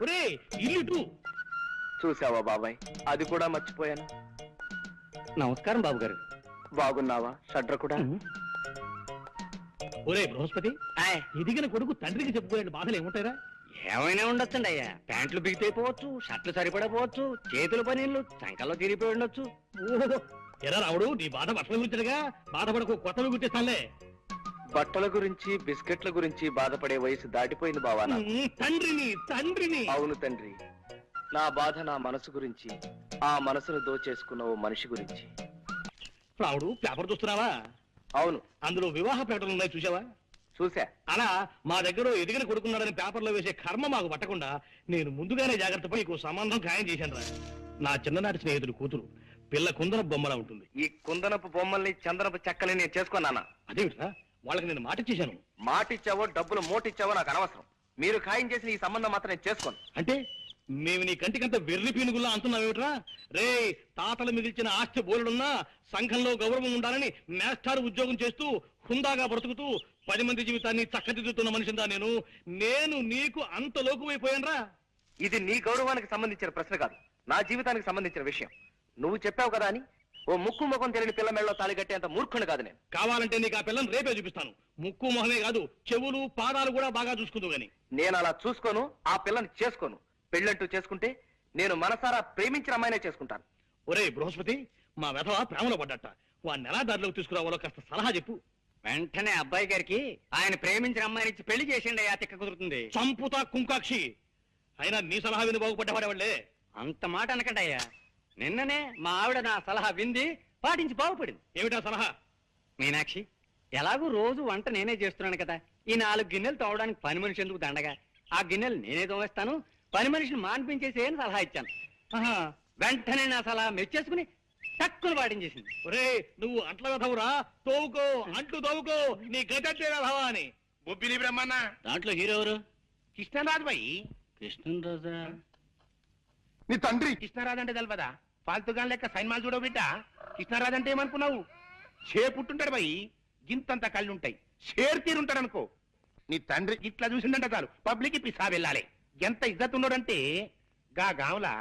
Speaker 4: ఒరే, ఇల్లు
Speaker 2: చూసావా బాబాయ్, అది కూడా మర్చిపోయాను.
Speaker 7: నమస్కారం బాబు గారు.
Speaker 2: బాగున్నావా షడ్ర కూడా?
Speaker 4: ఒరే బృహస్పతి, ఎదిగిన కొడుకు తండ్రికి చెప్పుకోలేని బాధలు ఏముంటాయిరా?
Speaker 7: ఏమైనా ఉండొచ్చండి అయ్యా. ప్యాంట్లు బిగితైపోవచ్చు, షర్ట్లు సరిపడపోవచ్చు, చేతుల పనీళ్ళు చంకల్లో తిరిగిపోయి ఉండొచ్చు.
Speaker 4: ఓహో, ఎరా రావుడు నీ బాధ బట్టల గురించగా బాధపడకు కొత్తవి గుర్తిస్తానులే.
Speaker 2: బట్టల గురించి బిస్కెట్ల గురించి బాధపడే వయసు దాటిపోయింది బావా నాకు.
Speaker 4: తండ్రిని
Speaker 2: అవును తండ్రి, నా బాధ నా మనసు గురించి, ఆ మనసును దోచేసుకున్న ఓ మనిషి గురించి.
Speaker 4: రావుడు పేపర్ చూస్తున్నావా?
Speaker 2: అవును.
Speaker 4: అందులో వివాహ ప్రకటనలు ఉన్నాయి, చూసావా?
Speaker 2: చూసా.
Speaker 4: అలా మా దగ్గర ఎదిగిన కొడుకున్నాడని పేపర్లో వేసే కర్మ మాకు పట్టకుండా నేను ముందుగానే జాగ్రత్త పడి ఇంకో సంబంధం ఖాయం చేశాను రా. నా చిన్ననాటి స్నేహితుడు కూతురు, పిల్ల కుందన బొమ్మలా ఉంటుంది.
Speaker 2: ఈ కుందనపు బొమ్మల్ని చందనపు చెక్కని నేను చేసుకున్నానా?
Speaker 4: అదేమిట్రా, వాళ్ళకి నేను మాట ఇచ్చేశాను.
Speaker 2: మాటిచ్చావో డబ్బులు మోటిచ్చావో నాకు అనవసరం. మీరు ఖాయం చేసిన ఈ సంబంధం మాత్రం నేను చేసుకోను.
Speaker 4: అంటే మేము నీ కంటికంత వెర్రి పీనుగుల్లా అంటున్నావేమిట్రా? రే, తాతలు మిగిల్చిన ఆస్తి బోలుడున్నా సంఘంలో గౌరవం ఉండాలని మేస్టార్ ఉద్యోగం చేస్తూ హుందాగా బ్రతుకుతూ 10 మంది జీవితాన్ని చక్కదిద్దుతున్న మనిషిందా నేను నీకు అంత లోకువైపోయానరా?
Speaker 2: ఇది నీ గౌరవానికి సంబంధించిన ప్రశ్న కాదు, నా జీవితానికి సంబంధించిన విషయం. నువ్వు చెప్పావు కదా అని ఓ ముక్కు ముఖం తెలియని పిల్ల మెళ్ళలో తాళి కట్టేంత మూర్ఖుని కాదు నేను.
Speaker 4: కావాలంటే నీకు ఆ పిల్లని రేపే చూపిస్తాను. ముక్కు మొహమే కాదు, చెవులు పాదాలు కూడా బాగా చూసుకుందు గాని.
Speaker 2: నేను అలా చూసుకోను, ఆ పిల్లని చేసుకోను. పెళ్ళంటూ చేసుకుంటే నేను మనసారా ప్రేమించిన అమ్మాయినే చేసుకుంటాను.
Speaker 4: ఒరే బృహస్పతి, మా వెధవ ప్రేమలో పడ్డట. వాడిని ఎలా దారిలోకి తీసుకురావాలో కాస్త సలహా చెప్పు.
Speaker 7: వెంటనే అబ్బాయి గారికి ఆయన ప్రేమించిన అమ్మాయినిచ్చి పెళ్లి చేసిండి, ఆ తిక్క కుదురుతుంది.
Speaker 4: చంపుతా కుంకాక్షి. అయినా నీ సలహా విని బాగుపడ్డవాడేవాళ్లే.
Speaker 7: అంత మాట అనకండి అయ్యా. నిన్ననే మా ఆవిడ నా సలహా వింది, పాటించి బాగుపడింది.
Speaker 4: ఏమిటా సలహా?
Speaker 7: మీనాక్షి, ఎలాగూ రోజు వంట నేనే చేస్తున్నాను కదా, ఈ 4 గిన్నెలు తోవడానికి పని మనిషి ఎందుకు దండగా, ఆ గిన్నెలు నేనే తోవేస్తాను, పని మనిషిని మాన్పించేసి అని సలహా ఇచ్చాను. వెంటనే నా సలహా మెచ్చేసుకుని తక్కువ పాటించేసింది.
Speaker 4: ఒరే, నువ్వు అంట్ల వెధవురా, తోవుకో, అంట్లు తోవుకో, నీ గతంటే వెధవా అని.
Speaker 8: బొబ్బిలి బ్రహ్మన్న
Speaker 7: దాంట్లో హీరో ఎవరు?
Speaker 8: కృష్ణరాజు బాయి.
Speaker 7: కృష్ణరాజా?
Speaker 8: నీ తండ్రి కృష్ణరాజు అంటే తెలవదా? ఫాల్తుగా లెక్క సైన్మాలు చూడవు బిడ్డ. కృష్ణరాజు అంటే ఏమనుకున్నావు? పుట్టుంటాడు బాయి, గింతంత కళ్ళు ఉంటాయి, షేర్ తీరుంటాడు అనుకో. నీ తండ్రి ఇట్లా చూసిందంట చాలు పబ్లిక్ పిసా వెళ్ళాలి. ఎంత ఇజ్జత్ ఉన్నాడంటే గా గాంలా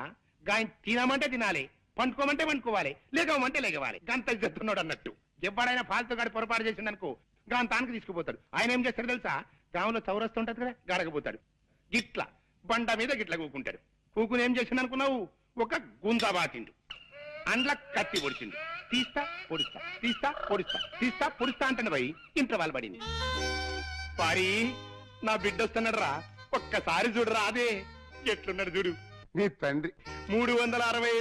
Speaker 8: గాయ తినమంటే తినాలి, పండుకోమంటే పండుకోవాలి, లేగమంటే లేగవాలి. గంత ఇజ్జత్ ఉన్నాడు అన్నట్టు. ఎవడైనా ఫాల్తుగాడి పొరపాటు చేసిండనుకో గాని తానికి తీసుకుపోతాడు. ఆయన ఏం చేస్తాడు తెలుసా? గాంలో చౌరస్తూ ఉంటది కదా, గడగపోతాడు. గిట్ల బండ మీద గిట్ల కూకుంటాడు. కూకుని ఏం చేసిండు అనుకున్నావు? ఒక గుంజ బాతిండు, అండ్ల కత్తి పొడిచిండు. తీస్తా పొడుస్తా, తీస్తా పొడుస్తా, తీస్తా పొడుస్తా అంటాడు భయ్. ఇంటర్వాల్ పడింది. పారి, నా బిడ్డ వస్తున్నాడు రా, ఒక్కసారి చూడరా. అదే ఎట్లున్నాడు చూడు నీ తండ్రి. 365